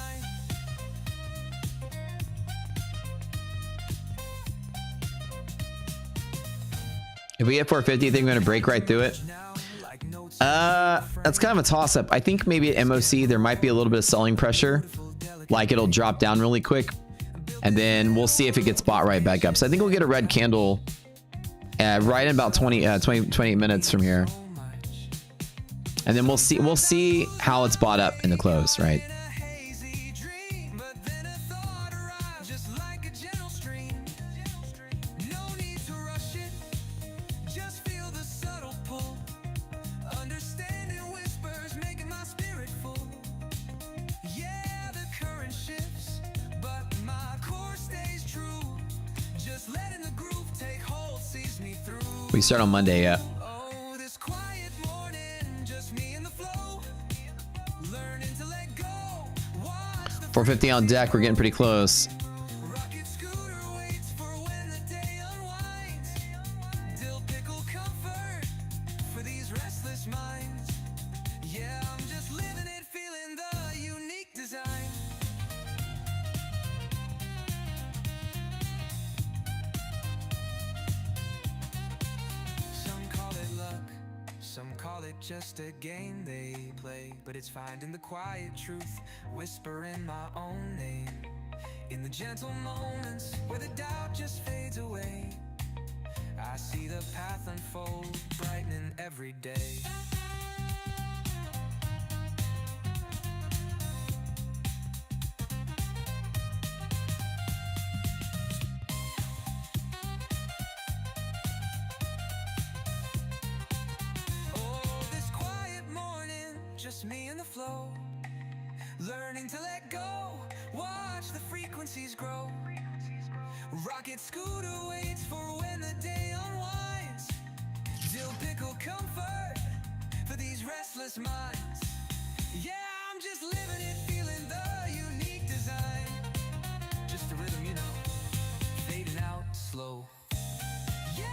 If we hit 450, I think we're gonna break right through it. Now, like notes That's kind of a toss-up. I think maybe at MOC there might be a little bit of selling pressure, like it'll drop down really quick, and then we'll see if it gets bought right back up. So I think we'll get a red candle right in about 28 minutes from here, and then we'll see how it's bought up in the close, right? in a hazy dream, but then a thought arrived just like a gentle stream. No need to rush it, just feel the subtle pull. Understanding whispers making my spirit full. Yeah, the current shifts, but my core stays true. Just letting the groove take hold sees me through. We start on Monday, yeah. Oh, this quiet morning, just me and the flow. Learning to let go. Watch the 450 on deck. We're getting pretty close. rocket scooter waits for when the day unwinds. Dill pickle comfort for these restless minds. Yeah, I'm just living it, feeling the unique design. Some call it luck, some call it just a game they play. But it's finding the quiet truth, whispering my own name. In the gentle moments where the doubt just fades away, I see the path unfold, brightening every day. Oh, this quiet morning, just me and the flow. Learning to let go, watch the frequencies grow. Rocket scooter waits for when the day unwinds. Dill pickle comfort for these restless minds. Yeah, I'm just living it, feeling the unique design. Just a rhythm, you know, fading out slow. Yeah.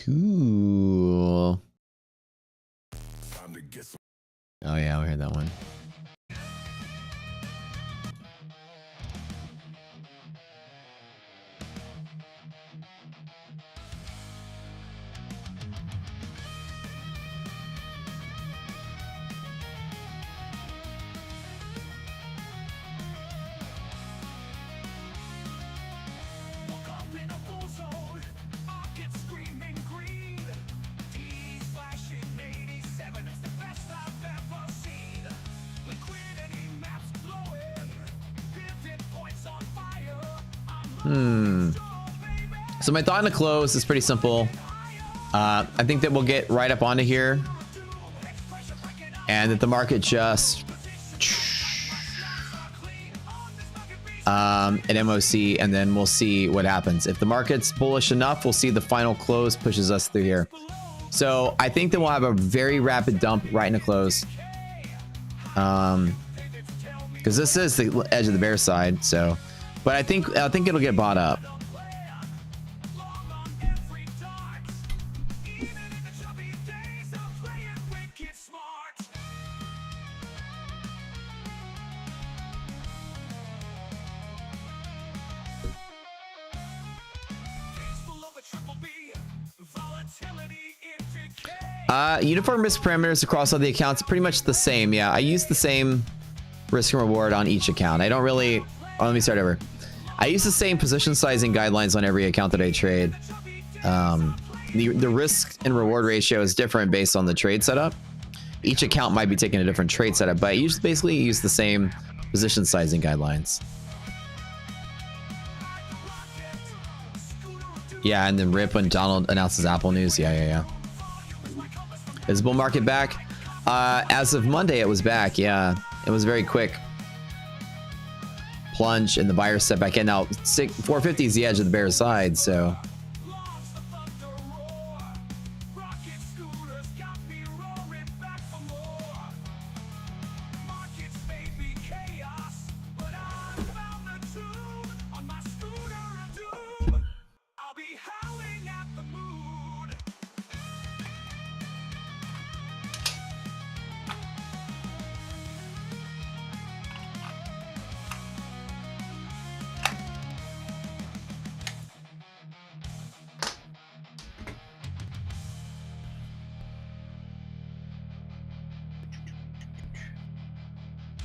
Cool. Oh yeah, we heard that one. Woke up in a full zone, pockets screaming green. D's flashing 87, it's the best I've ever seen. Liquidity maps glowing, pivot points on fire. So my thought in the close is pretty simple. I think that we'll get right up onto here, and that the market just at MOC, and then we'll see what happens. If the market's bullish enough, we'll see the final close pushes us through here. So I think that we'll have a very rapid dump right in the close, because this is the edge of the bear side. So, but I think it'll get bought up. Uniform risk parameters across all the accounts, pretty much the same. Yeah, I use the same risk and reward on each account. I don't really... Oh, let me start over. I use the same position sizing guidelines on every account that I trade. The risk and reward ratio is different based on the trade setup. Each account might be taking a different trade setup, but I usually basically use the same position sizing guidelines. Yeah, and then rip when Donald announces Apple News. Yeah. Is bull market back? As of Monday, it was back. Yeah, it was very quick. Plunge and the buyer set back in. Now, 450 is the edge of the bear side, so.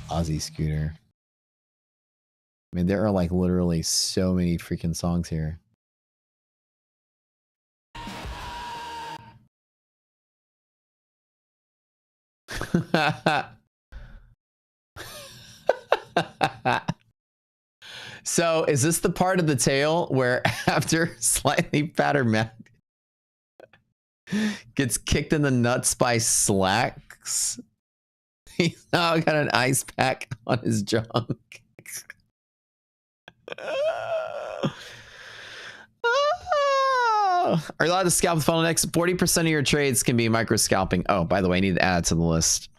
Aussie Scooter. I mean, there are like literally so many freaking songs here. So is this the part of the tale where after slightly fatter Matt gets kicked in the nuts by Slacks, he's now got an ice pack on his junk? Are you allowed to scalp with funnel next? 40% of your trades can be micro scalping. Oh, by the way, I need to add to the list.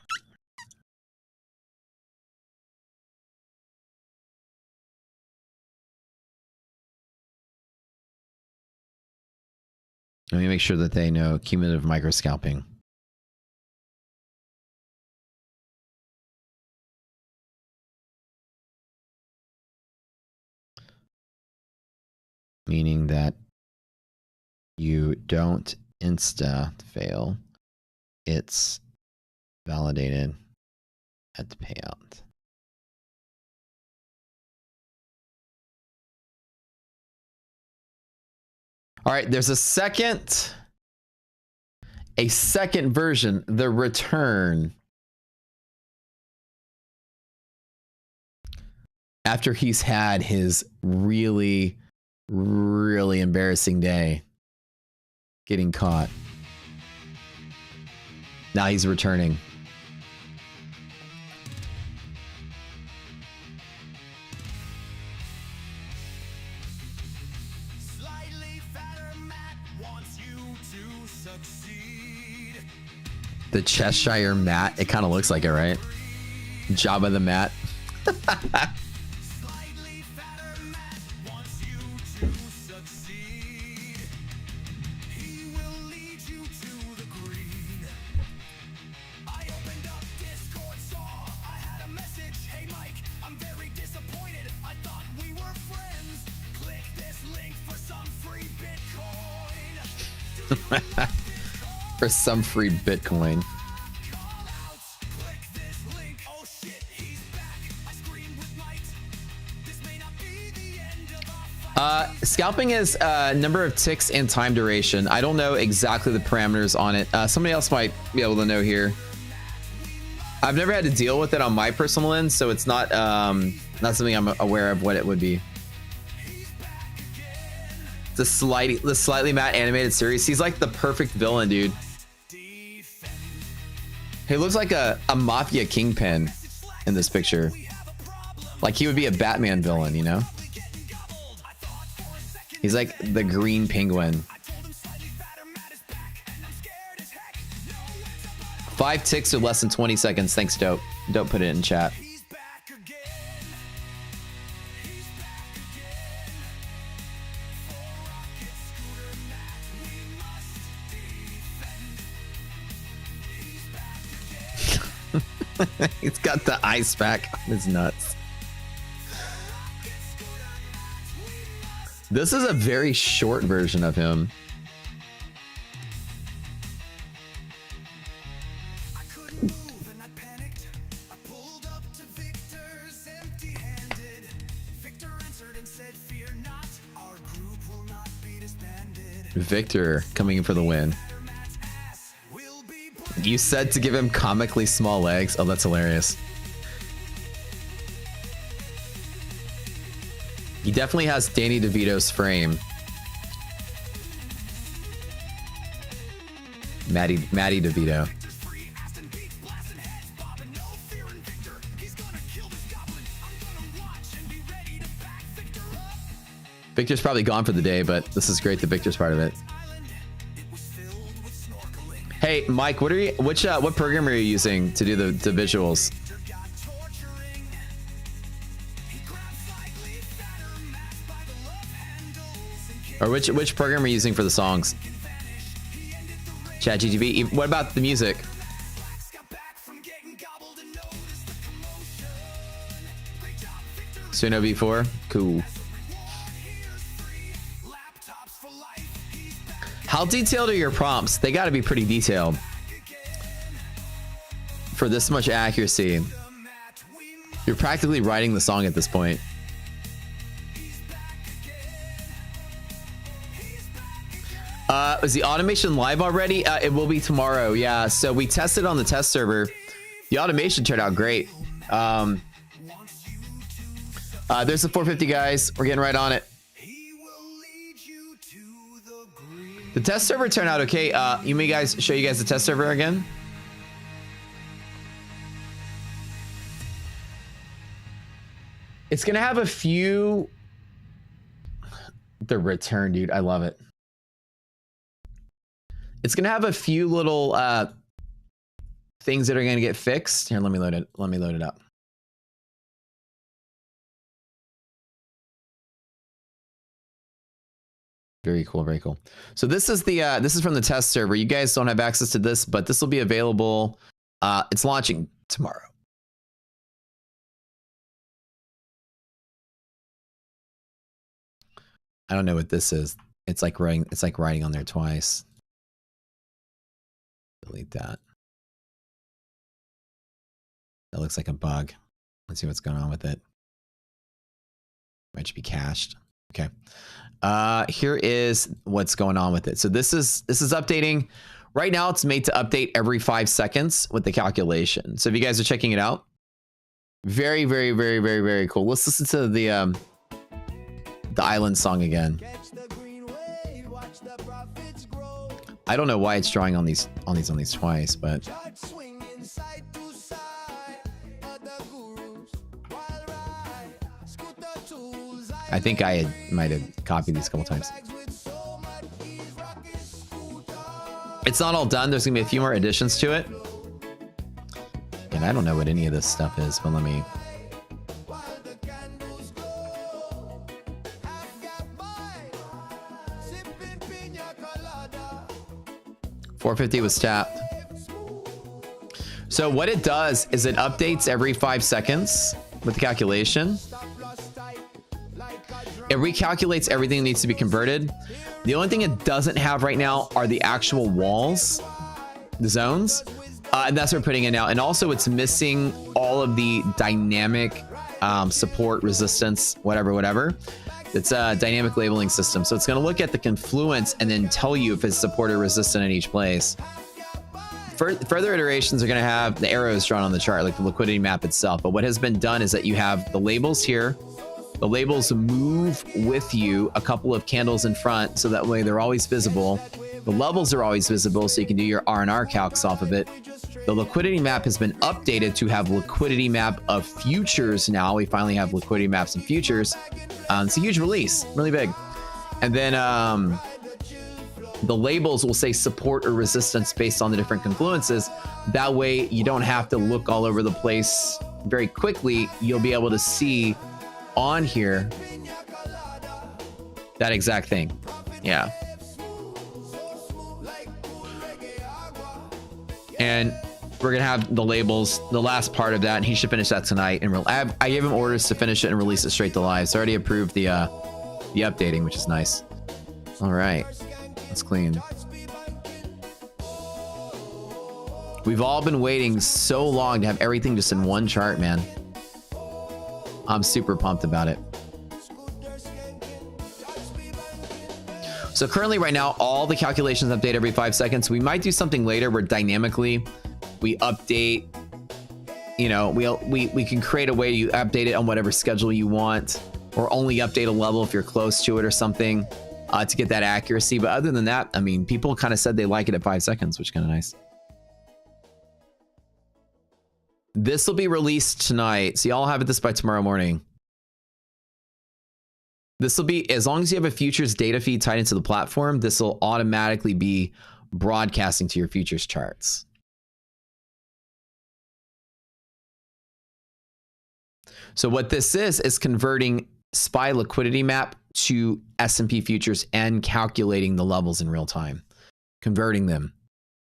Let me make sure that they know cumulative micro scalping. Meaning that you don't insta fail. It's validated at the payout. All right, there's a second version, the return. After he's had his really, really embarrassing day getting caught. Now he's returning. The Cheshire Matt. It kind of looks like it, right? Jabba the Matt. For some free Bitcoin. Scalping is number of ticks and time duration. I don't know exactly the parameters on it. Somebody else might be able to know here. I've never had to deal with it on my personal end, so it's not not something I'm aware of what it would be. The slightly Matt animated series. He's like the perfect villain, dude. He looks like a mafia kingpin in this picture. Like he would be a Batman villain, you know? He's like the green penguin. 5 ticks or less than 20 seconds. Thanks, Dope. Don't put it in chat. He's got the ice pack on his nuts. This is a very short version of him. Victor coming in for the win. You said to give him comically small legs. Oh, that's hilarious. He definitely has Danny DeVito's frame. Maddie DeVito. Victor's probably gone for the day, but this is great that Victor's part of it. Hey, Mike, what program are you using to do the visuals? Or which program are you using for the songs? ChatGPT. What about the music? Suno V4? Cool. How detailed are your prompts? They got to be pretty detailed for this much accuracy. You're practically writing the song at this point. Is the automation live already? It will be tomorrow. Yeah. So we tested on the test server. The automation turned out great. There's the 450 guys. We're getting right on it. The test server turned out okay. You may guys show you guys the test server again. It's gonna have a few. The return, dude. I love it. It's gonna have a few little things that are gonna get fixed. Here, let me load it. Let me load it up. Very cool, very cool. So this is the this is from the test server. You guys don't have access to this, but this will be available. It's launching tomorrow. I don't know what this is. It's like writing on there twice. Delete that. That looks like a bug. Let's see what's going on with it. Might just be cached. Okay. Here is what's going on with it. So this is updating. Right now it's made to update every 5 seconds with the calculation. So if you guys are checking it out, very, very, very, very, very cool. Let's listen to the island song again. I don't know why it's drawing on these twice, but I think I might have copied these a couple times. It's not all done. There's gonna be a few more additions to it. And I don't know what any of this stuff is, but let me. $450 was tapped. So what it does is it updates every 5 seconds with the calculation. It recalculates everything that needs to be converted. The only thing it doesn't have right now are the actual walls, the zones, and that's what we're putting in now. And also it's missing all of the dynamic support, resistance, whatever. It's a dynamic labeling system. So it's going to look at the confluence and then tell you if it's support or resistant in each place. Further iterations are going to have the arrows drawn on the chart, like the liquidity map itself. But what has been done is that you have the labels here. The labels move with you a couple of candles in front, so that way they're always visible. The levels are always visible, so you can do your R&R calcs off of it. The liquidity map has been updated to have liquidity map of futures now. We finally have liquidity maps and futures. It's a huge release, really big. And then the labels will say support or resistance based on the different confluences. That way you don't have to look all over the place very quickly. You'll be able to see on here that exact thing. Yeah. And we're gonna have the labels, the last part of that, and he should finish that tonight. And I gave him orders to finish it and release it straight to live. So I already approved the updating, which is nice. All right, that's clean. We've all been waiting so long to have everything just in one chart, man. I'm super pumped about it. So currently right now, all the calculations update every 5 seconds. We might do something later where dynamically we update, you know, we can create a way you update it on whatever schedule you want, or only update a level if you're close to it or something to get that accuracy. But other than that, I mean, people kind of said they like it at 5 seconds, which is kind of nice. This will be released tonight, so y'all have this by tomorrow morning. This will be, as long as you have a futures data feed tied into the platform, this will automatically be broadcasting to your futures charts. So what this is converting SPY liquidity map to S&P futures and calculating the levels in real time, converting them.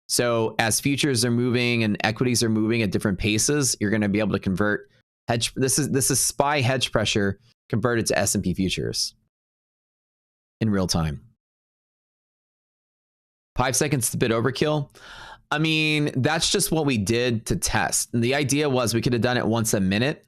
So as futures are moving and equities are moving at different paces, you're going to be able to convert hedge. This is SPY hedge pressure converted to S&P futures in real time. 5 seconds is a bit overkill. I mean, that's just what we did to test. And the idea was we could have done it once a minute.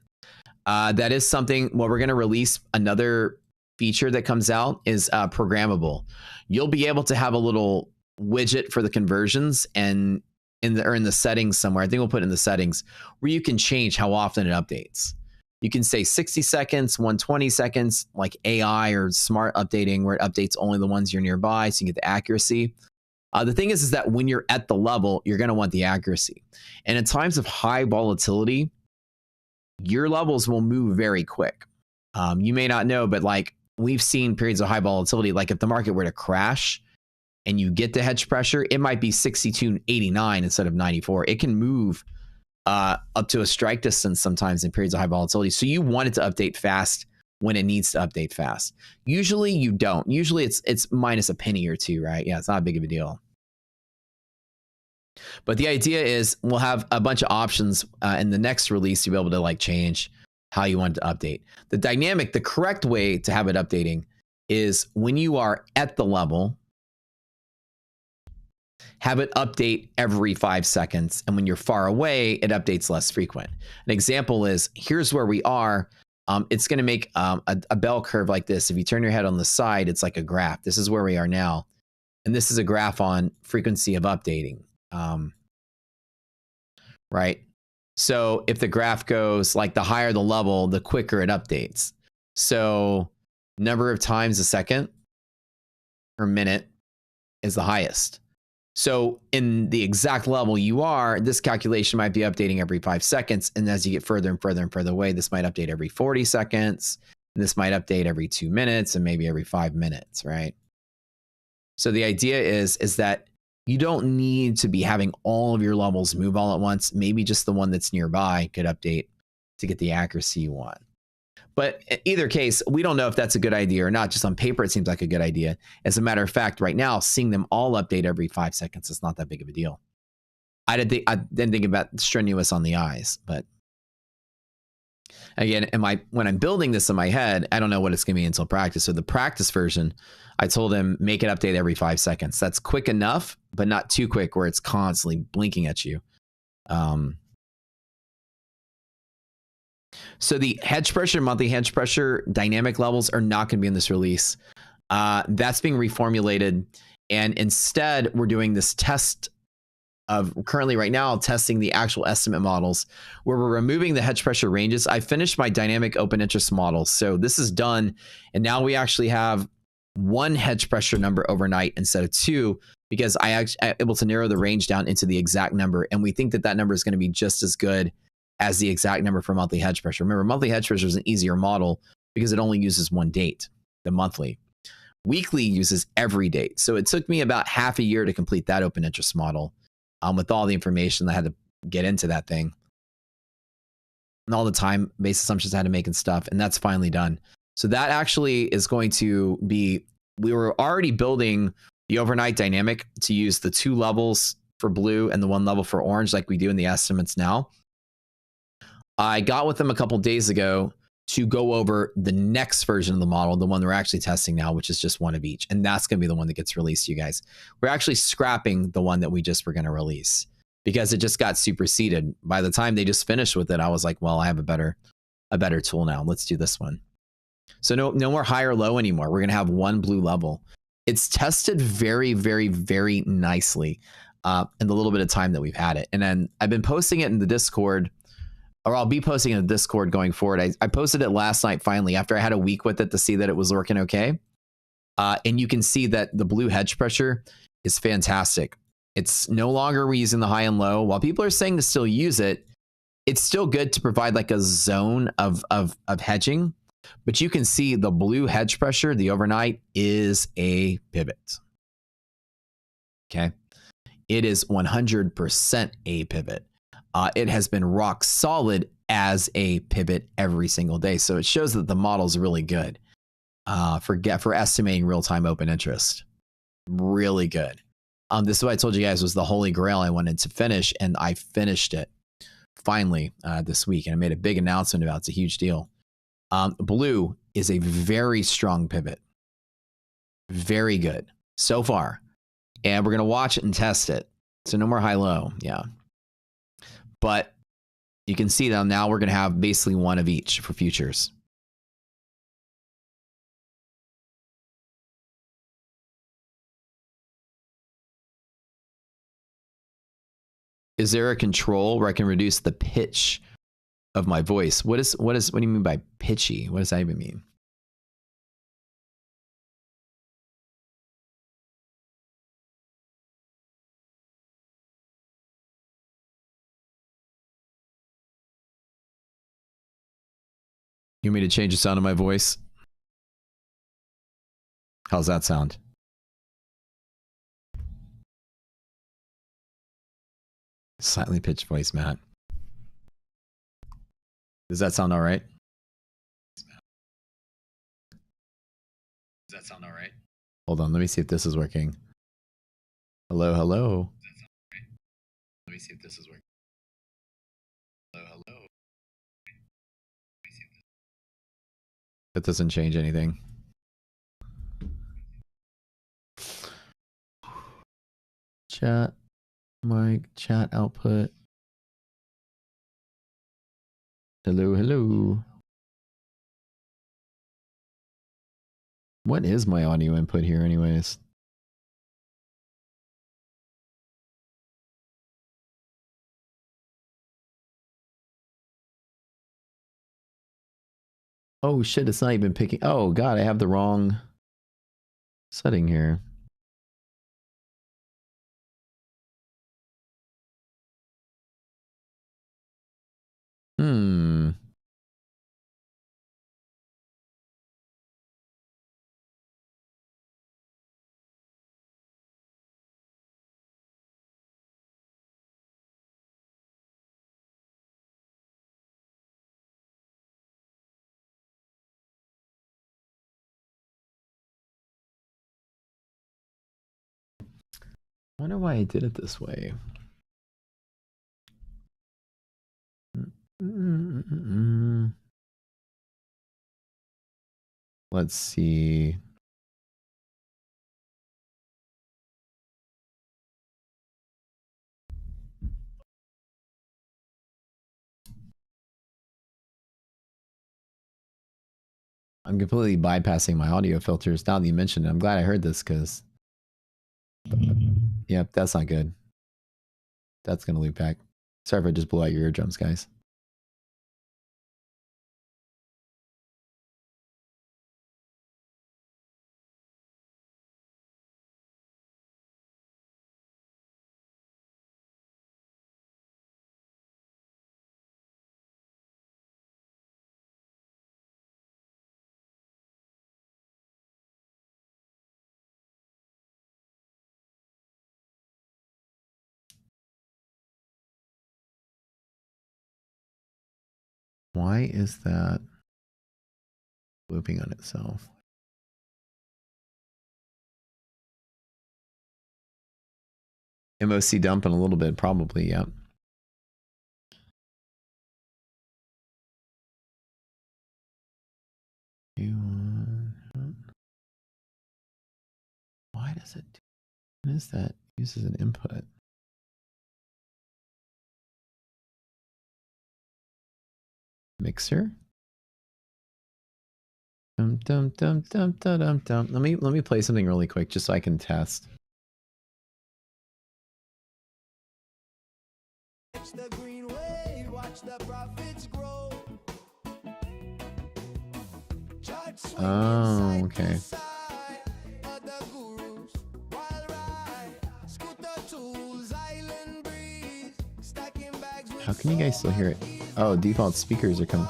That is something. Well, we're going to release another feature that comes out is programmable. You'll be able to have a little widget for the conversions and in the settings somewhere. I think we'll put it in the settings where you can change how often it updates. You can say 60 seconds, 120 seconds, like AI or smart updating, where it updates only the ones you're nearby, so you get the accuracy. The thing is that when you're at the level, you're going to want the accuracy. And in times of high volatility, your levels will move very quick. You may not know, but like we've seen periods of high volatility, like if the market were to crash and you get the hedge pressure, it might be 62.89 instead of 94. It can move up to a strike distance sometimes in periods of high volatility. So you want it to update fast when it needs to update fast. Usually you don't. Usually it's minus a penny or two, right? Yeah, it's not big of a deal. But the idea is we'll have a bunch of options in the next release. You'll be able to like change how you want it to update. The correct way to have it updating is when you are at the level, have it update every 5 seconds. And when you're far away, it updates less frequent. An example is here's where we are. It's going to make a bell curve like this. If you turn your head on the side, it's like a graph. This is where we are now. And this is a graph on frequency of updating. Right? So if the graph goes like the higher the level, the quicker it updates. So number of times a second or minute is the highest. So in the exact level you are, this calculation might be updating every 5 seconds. And as you get further and further and further away, this might update every 40 seconds. And this might update every 2 minutes and maybe every 5 minutes, right? So the idea is that you don't need to be having all of your levels move all at once. Maybe just the one that's nearby could update to get the accuracy you want. But in either case, we don't know if that's a good idea or not. Just on paper, it seems like a good idea. As a matter of fact, right now, seeing them all update every 5 seconds is not that big of a deal. I didn't think about strenuous on the eyes, but again, when I'm building this in my head, I don't know what it's going to be until practice. So the practice version, I told him make it update every 5 seconds. That's quick enough, but not too quick where it's constantly blinking at you. So the hedge pressure, monthly hedge pressure, dynamic levels are not going to be in this release. That's being reformulated. And instead, we're doing this test of currently right now testing the actual estimate models where we're removing the hedge pressure ranges. I finished my dynamic open interest model. So this is done. And now we actually have one hedge pressure number overnight instead of two, because I'm able to narrow the range down into the exact number. And we think that that number is going to be just as good as the exact number for monthly hedge pressure. Remember, monthly hedge pressure is an easier model because it only uses one date, the monthly. Weekly uses every date. So it took me about half a year to complete that open interest model with all the information I had to get into that thing. And all the time-based assumptions I had to make and stuff. And that's finally done. So that actually is going to be, we were already building the overnight dynamic to use the 2 levels for blue and the 1 level for orange like we do in the estimates now. I got with them a couple days ago to go over the next version of the model, the one we're actually testing now, which is just 1 of each. And that's going to be the one that gets released to you guys. We're actually scrapping the one that we just were going to release because it just got superseded. By the time they just finished with it, I was like, well, I have a better tool now. Let's do this one. So no more high or low anymore. We're going to have 1 blue level. It's tested very, very, very nicely in the little bit of time that we've had it. And then I've been posting it in the Discord, or I'll be posting it in the Discord going forward. I posted it last night finally after I had a week with it to see that it was working okay. And you can see that the blue hedge pressure is fantastic. It's no longer we're using the high and low. While people are saying to still use it, it's still good to provide like a zone of hedging. But you can see the blue hedge pressure, the overnight, is a pivot. Okay. It is 100% a pivot. It has been rock solid as a pivot every single day. So it shows that the model is really good for estimating real-time open interest. Really good. This is what I told you guys was the holy grail I wanted to finish, and I finished it finally this week. And I made a big announcement about it. It's a huge deal. Blue is a very strong pivot. Very good so far. And we're going to watch it and test it. So no more high-low. Yeah. But You can see that now we're going to have basically one of each for futures. Is there a control where I can reduce the pitch of my voice? What do you mean by pitchy? What does that even mean? You want me to change the sound of my voice? How's that sound? Slightly pitched voice, Matt. Does that sound all right? Does that sound all right? Hold on, let me see if this is working. Hello, hello. Let me see if this is working. Hello, hello. That doesn't change anything. Chat, mic, chat output. Hello, hello. What is my audio input here anyways? Oh shit, it's not even picking. Oh god, I have the wrong setting here. I wonder why I did it this way. Let's see. I'm completely bypassing my audio filters now that you mentioned it. I'm glad I heard this because... Yep, that's not good. That's going to loop back. Sorry if I just blew out your eardrums, guys. Why is that looping on itself? MOC dumping a little bit, probably, yep. Why does it do? What is that? Uses an input. Mixer. Dum dum dum dum dum dum dum. Let me play something really quick just so I can test. The green way, watch the profits grow. Oh, okay. How can you guys still hear it? Oh, default speakers are coming.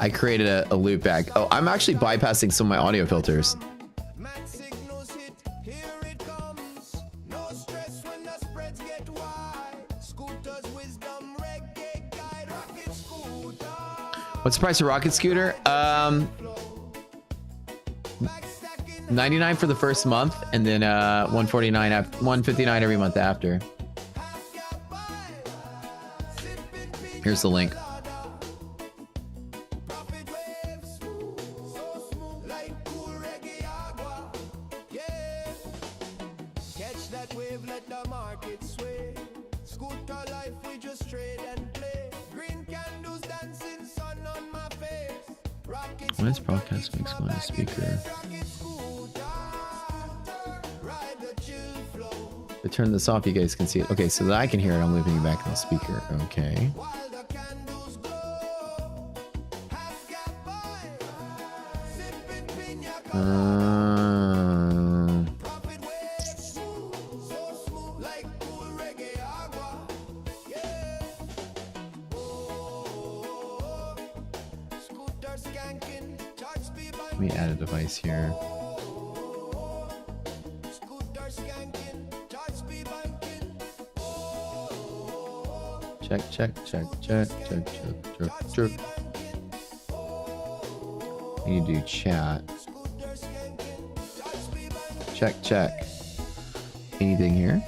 I created a loop back. Oh, I'm actually bypassing some of my audio filters. What's the price of Rocket Scooter? $99 for the first month, and then $149 after, $159 every month after. Here's the link. Catch that wave, let the market sway. Scooter life, we just trade and play. Green candles dancing, sun on my face. Rocket Why is broadcast mix going to speaker? If I turn this off, you guys can see it. Okay, so that I can hear it, I'm moving it back to the speaker. Okay. Let me add a device here. Check, check, check, check, check, check, check, check. I need to do chat. Check, check. Anything here?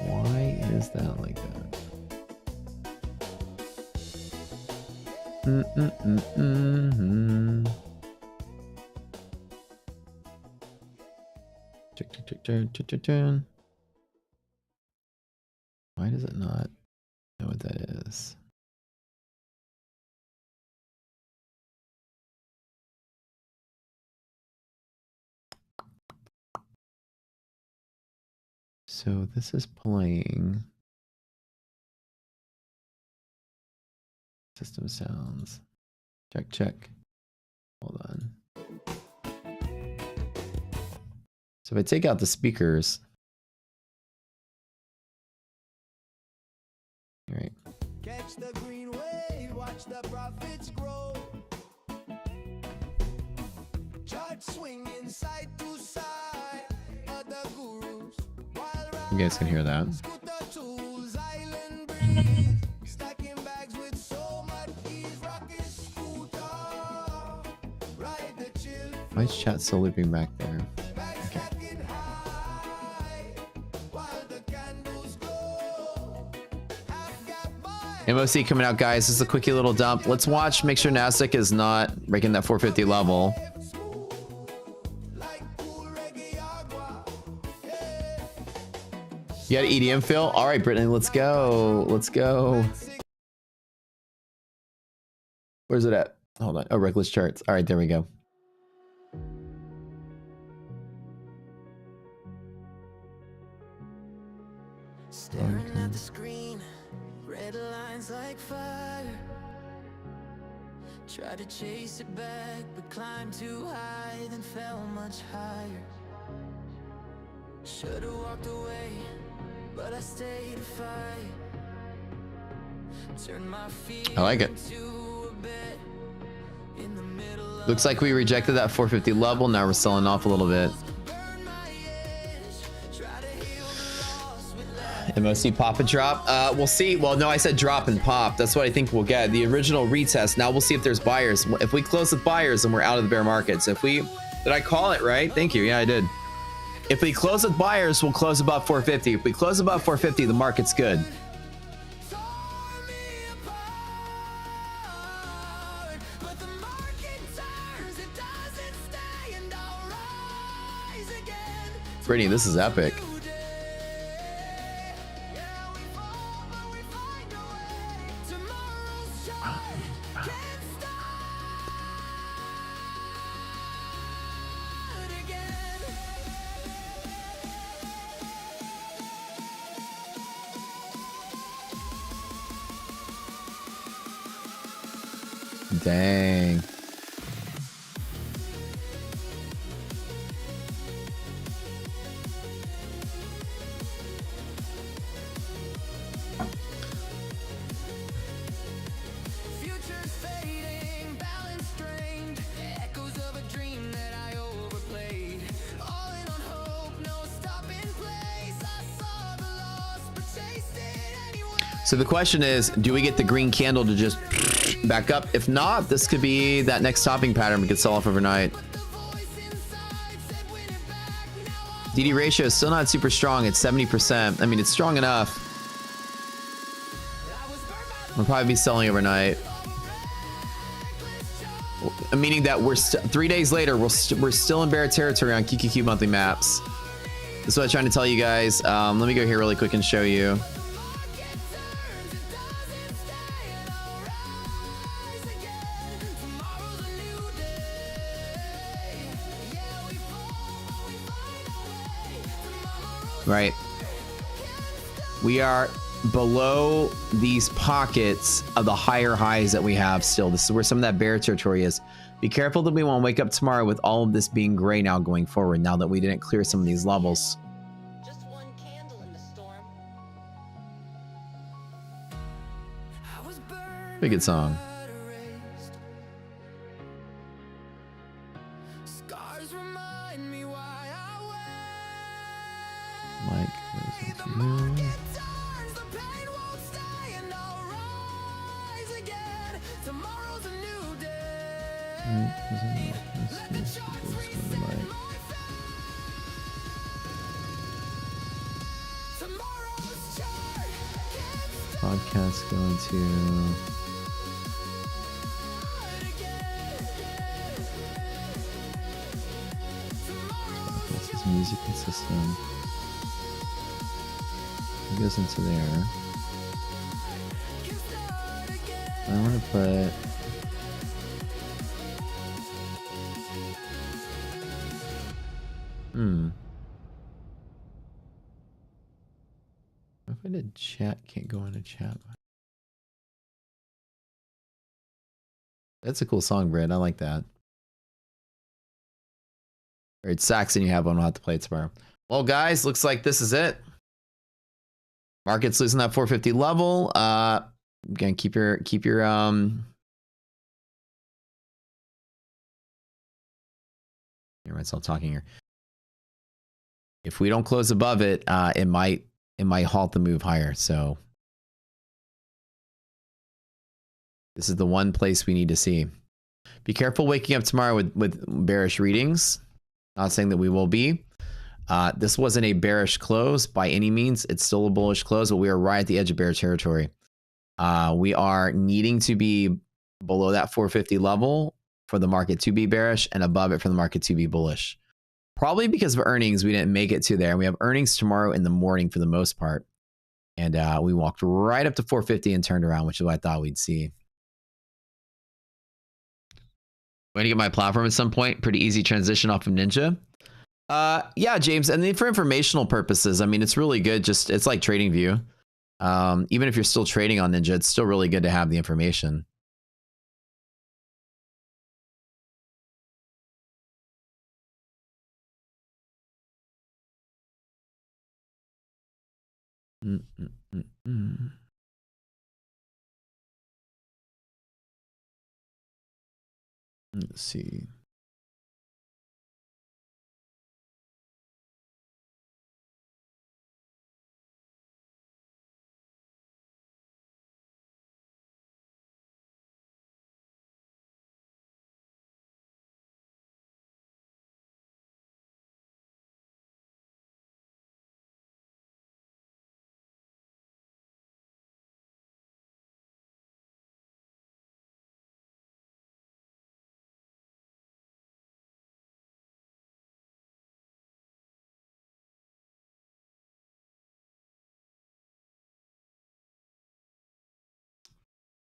Why is that like that? Check, check, check, check, check, check, check. Why does it not know what that is? So this is playing system sounds. Check, check. Hold on. So if I take out the speakers, all right. Catch the green wave, watch the profits grow. Chart swinging side to side. Other gurus, You guys can hear that. scooter tools, island breeze. Stacking bags with so much ease. Rocket scooter, ride the chill. Why is chat still looping back there? Okay. Stacking high while the candles glow. Half got by. MOC coming out, guys. This is a quickie little dump. Let's watch. Make sure Nasdaq is not breaking that 450 level. You got an EDM feel? All right, Brittany, let's go. Let's go. Where's it at? Hold on. Oh, reckless charts. All right, there we go. Staring at the screen, red lines like fire. Tried to chase it back, but climbed too high, then fell much higher. Should've walked away, but I stayed to fight. Turn my feet I like it. into a bed in the middle of Looks like we rejected that 450 level. Now we're selling off a little bit. burn my edge. Try to heal the loss with love. MOC pop and drop. We'll see. Well, no, I said drop and pop. That's what I think we'll get. The original retest. Now we'll see if there's buyers. If we close with buyers, then we're out of the bear market. So if we, did I call it right? Thank you. Yeah, I did. If we close with buyers, we'll close above 450. If we close above 450, the market's good. Tore me apart, but the market turns, it doesn't stay, and I'll rise again. Brittany, this is epic. Yeah, we fall, but we find a way. Tomorrow's shine can't start again. Dang. Future's fading, balance strained, echoes of a dream that I overplayed. All in on hope, no stopping place. I saw the loss, but chased it anyway. So the question is, do we get the green candle to just back up. If not, this could be that next topping pattern we could sell off overnight. DD ratio is still not super strong. It's 70%. I mean, it's strong enough. We'll probably be selling overnight. Meaning that we're 3 days later, we're still in bear territory on QQQ monthly maps. That's what I'm trying to tell you guys. Let me go here really quick and show you. Right. We are below these pockets of the higher highs that we have still. This is where some of that bear territory is. Be careful that we won't wake up tomorrow with all of this being gray now going forward, now that we didn't clear some of these levels. Just one candle in the storm. Pretty good song. Scars remind me why Mike goes into you. turns, the pain won't stay, and I'll rise again. Tomorrow's a new day. Tomorrow's chart gets Podcast going to podcast is music and system. It goes into there. I want to put If I did chat, can't go into chat. That's a cool song, Brad. I like that. Or it's Saxon you have one. We'll have to play it tomorrow. Well, guys, looks like this is it. Market's losing that 450 level. Again, keep your Here, right, stop talking here. If we don't close above it, it might halt the move higher. So this is the one place we need to see. Be careful waking up tomorrow with bearish readings. Not saying that we will be. This wasn't a bearish close by any means. It's still a bullish close, but we are right at the edge of bear territory. We are needing to be below that 450 level for the market to be bearish and above it for the market to be bullish. Probably because of earnings, we didn't make it to there. We have earnings tomorrow in the morning for the most part. And we walked right up to 450 and turned around, which is what I thought we'd see. I'm going to get my platform at some point. Pretty easy transition off of Ninja. Yeah, James. And then for informational purposes, I mean, it's really good. Just it's like TradingView. Even if you're still trading on Ninja, it's still really good to have the information. Let's see.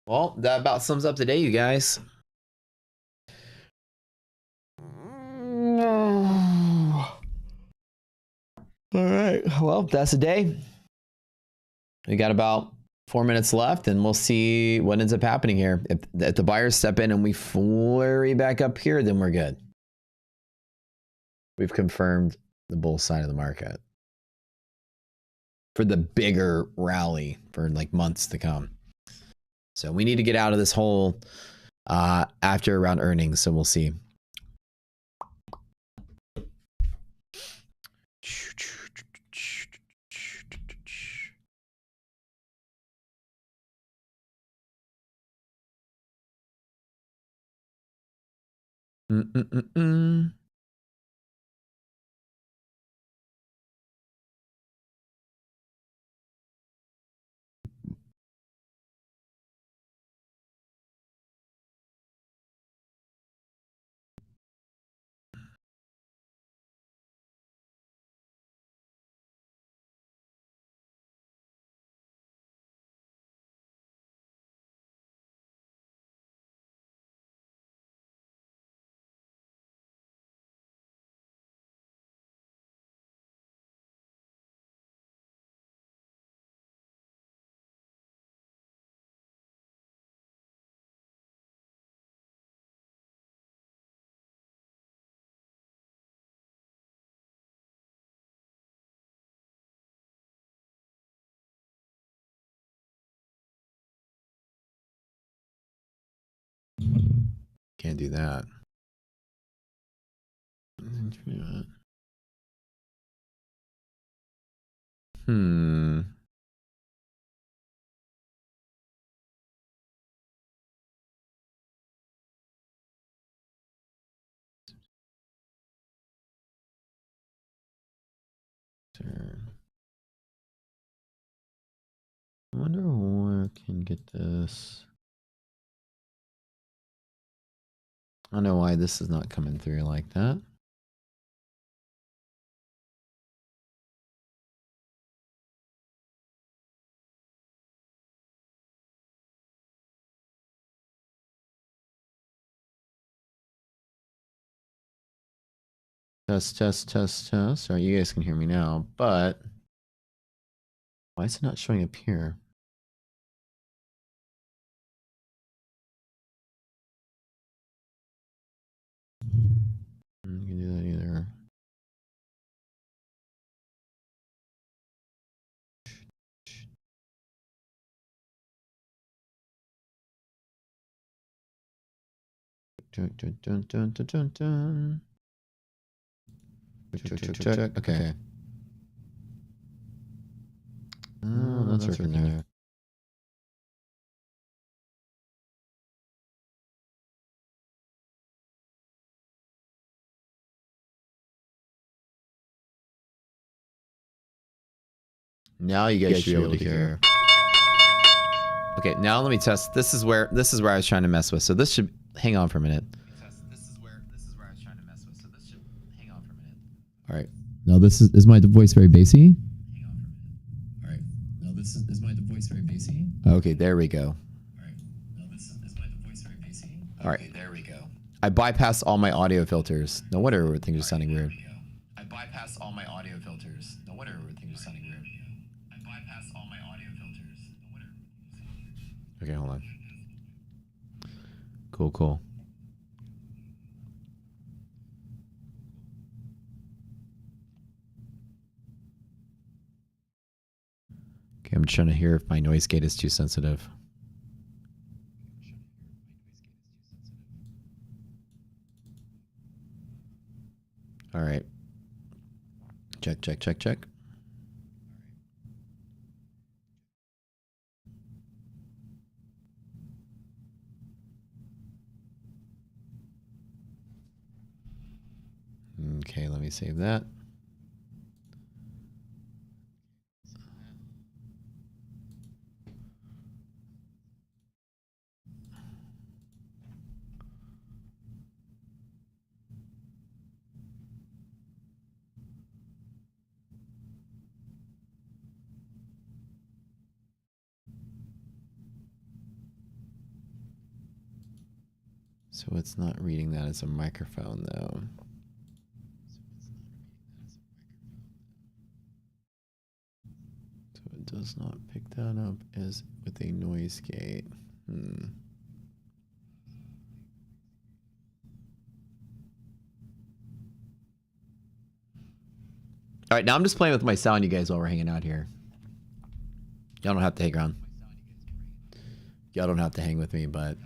Well, that about sums up today, you guys. All right. Well, that's a day. We got about 4 minutes left, and we'll see what ends up happening here. If the buyers step in and we flurry back up here, then we're good. We've confirmed the bull side of the market for the bigger rally for like months to come. So we need to get out of this hole after around earnings. So we'll see. Can't do that. I wonder where I can get this. I don't know why this is not coming through like that. Test, test, test, test. All right, you guys can hear me now, but why is it not showing up here? You can do that either. Dun, dun, dun, dun, dun, dun, dun. Check. Okay. Oh, that's working there. Now you guys should be able to hear. Okay, now let me test. This is where I was trying to mess with. So this should hang on for a minute. This is where I was trying to mess with. So this should hang on for a minute. All right. Now this is my voice very bassy? Hang on for a minute. All right. Now this is my voice very bassy? Okay, there we go. All right. Now this is my voice very bassy? All right. Okay, there we go. I bypassed all my audio filters. No wonder things are sounding weird. I bypassed all my audio filters. No wonder things are sounding weird. I bypassed all my audio filters. No wonder. Okay, hold on. Cool. Okay, I'm trying to hear if my noise gate is too sensitive. All right. Check. Okay, let me save that. So it's not reading that as a microphone though. So it does not pick that up as with a noise gate. All right, now I'm just playing with my sound, you guys, while we're hanging out here. Y'all don't have to hang around. Y'all don't have to hang with me, but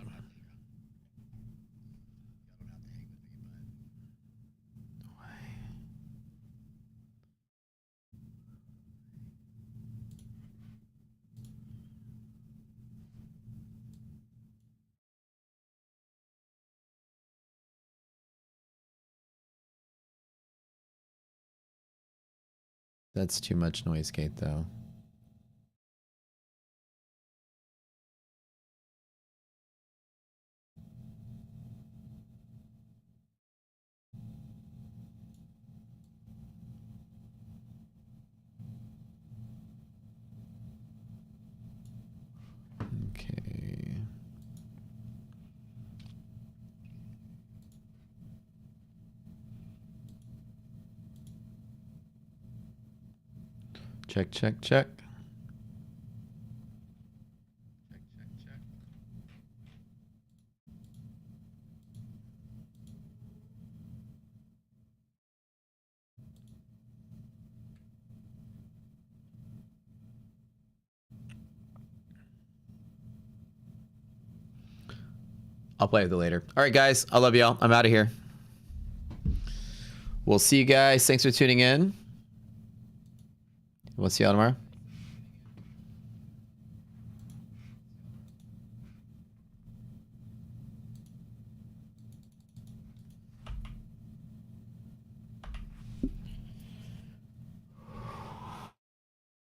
That's too much noise gate though. Okay. Check, check, check. I'll play with it later. All right, guys. I love y'all. I'm out of here. We'll see you guys. Thanks for tuning in. We'll see y'all tomorrow.